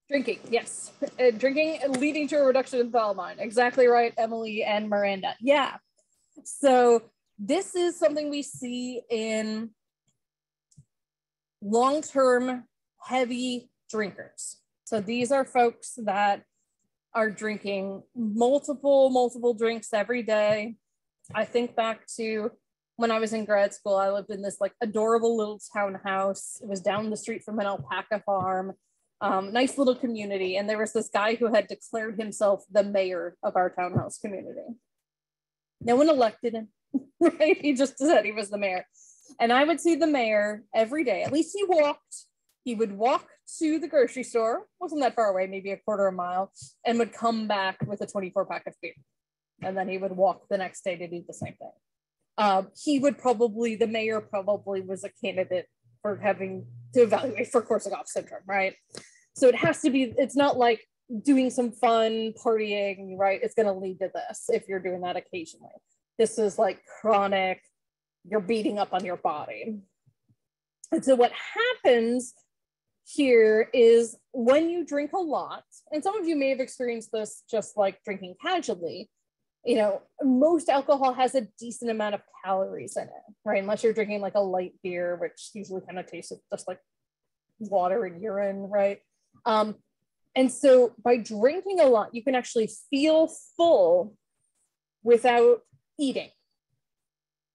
Drinking, yes. Drinking leading to a reduction in thalamus. Exactly right, Emily and Miranda. Yeah. So this is something we see in long-term heavy drinkers. So these are folks that are drinking multiple drinks every day. I think back to when I was in grad school, I lived in this like adorable little townhouse. It was down the street from an alpaca farm, nice little community. And there was this guy who had declared himself the mayor of our townhouse community. No one elected him, right? He just said he was the mayor. And I would see the mayor every day. At least he would walk to the grocery store, wasn't that far away, maybe a quarter of a mile, and would come back with a 24-pack of beer. And then he would walk the next day to do the same thing. The mayor probably was a candidate for having to evaluate for Korsakoff syndrome, right? So it has to be, it's not like doing some fun partying, right? It's gonna lead to this if you're doing that occasionally. This is like chronic, you're beating up on your body. And so what happens here is when you drink a lot, and some of you may have experienced this just like drinking casually, you know, most alcohol has a decent amount of calories in it, right? Unless you're drinking like a light beer, which usually kind of tastes just like water and urine, right? And so by drinking a lot, you can actually feel full without eating.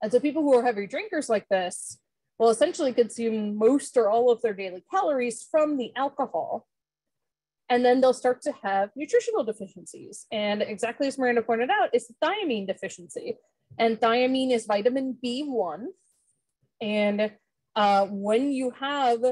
And so people who are heavy drinkers like this will essentially consume most or all of their daily calories from the alcohol. And then they'll start to have nutritional deficiencies. And exactly as Miranda pointed out, it's thiamine deficiency. And thiamine is vitamin B1. And when you have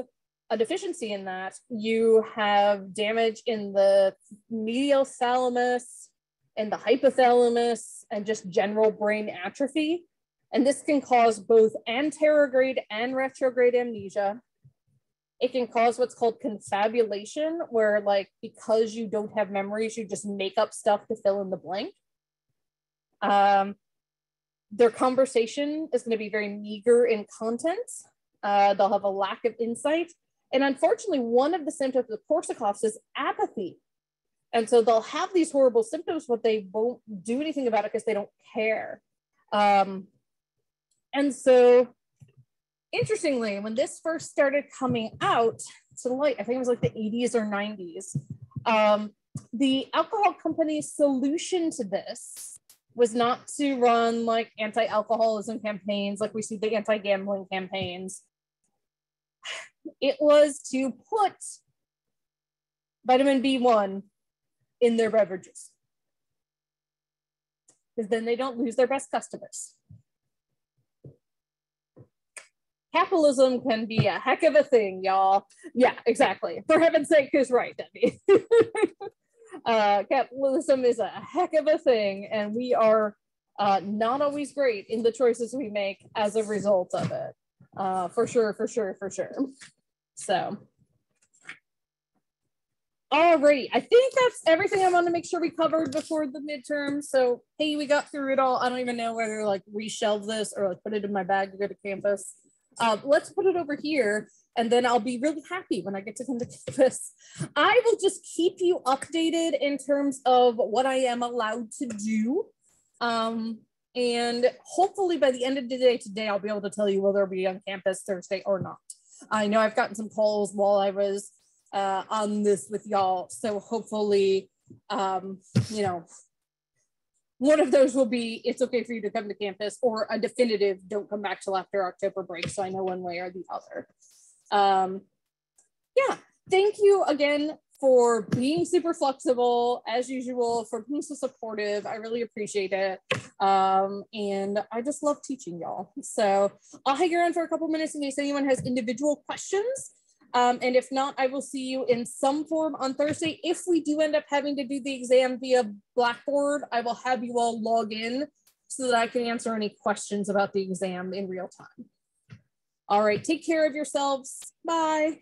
a deficiency in that, you have damage in the medial thalamus and the hypothalamus and just general brain atrophy. And this can cause both anterograde and retrograde amnesia. It can cause what's called confabulation, where like, because you don't have memories, you just make up stuff to fill in the blank. Their conversation is going to be very meager in content. They'll have a lack of insight. And unfortunately, one of the symptoms of Korsakoff's is apathy. And so they'll have these horrible symptoms, but they won't do anything about it because they don't care. And so, interestingly, when this first started coming out to the light, I think it was like the 80s or 90s, the alcohol company's solution to this was not to run like anti-alcoholism campaigns, like we see the anti-gambling campaigns. It was to put vitamin B1 in their beverages, because then they don't lose their best customers. Capitalism can be a heck of a thing, y'all. Yeah, exactly. For heaven's sake, who's right, Debbie? Capitalism is a heck of a thing, and we are not always great in the choices we make as a result of it. For sure. So, alrighty, I think that's everything I want to make sure we covered before the midterm. So, hey, we got through it all. I don't even know whether like reshelve this or like put it in my bag to go to campus. Let's put it over here, and then I'll be really happy when I get to come to campus. I will just keep you updated in terms of what I am allowed to do. And hopefully by the end of the day today, I'll be able to tell you whether I'll be on campus Thursday or not. I know I've gotten some calls while I was on this with y'all. So hopefully, you know, one of those will be, it's okay for you to come to campus, or a definitive, don't come back till after October break. So I know one way or the other. Yeah, thank you again for being super flexible as usual, for being so supportive. I really appreciate it. And I just love teaching y'all. So I'll hang around for a couple minutes in case anyone has individual questions. And if not, I will see you in some form on Thursday. If we do end up having to do the exam via Blackboard, I will have you all log in so that I can answer any questions about the exam in real time. All right, take care of yourselves. Bye.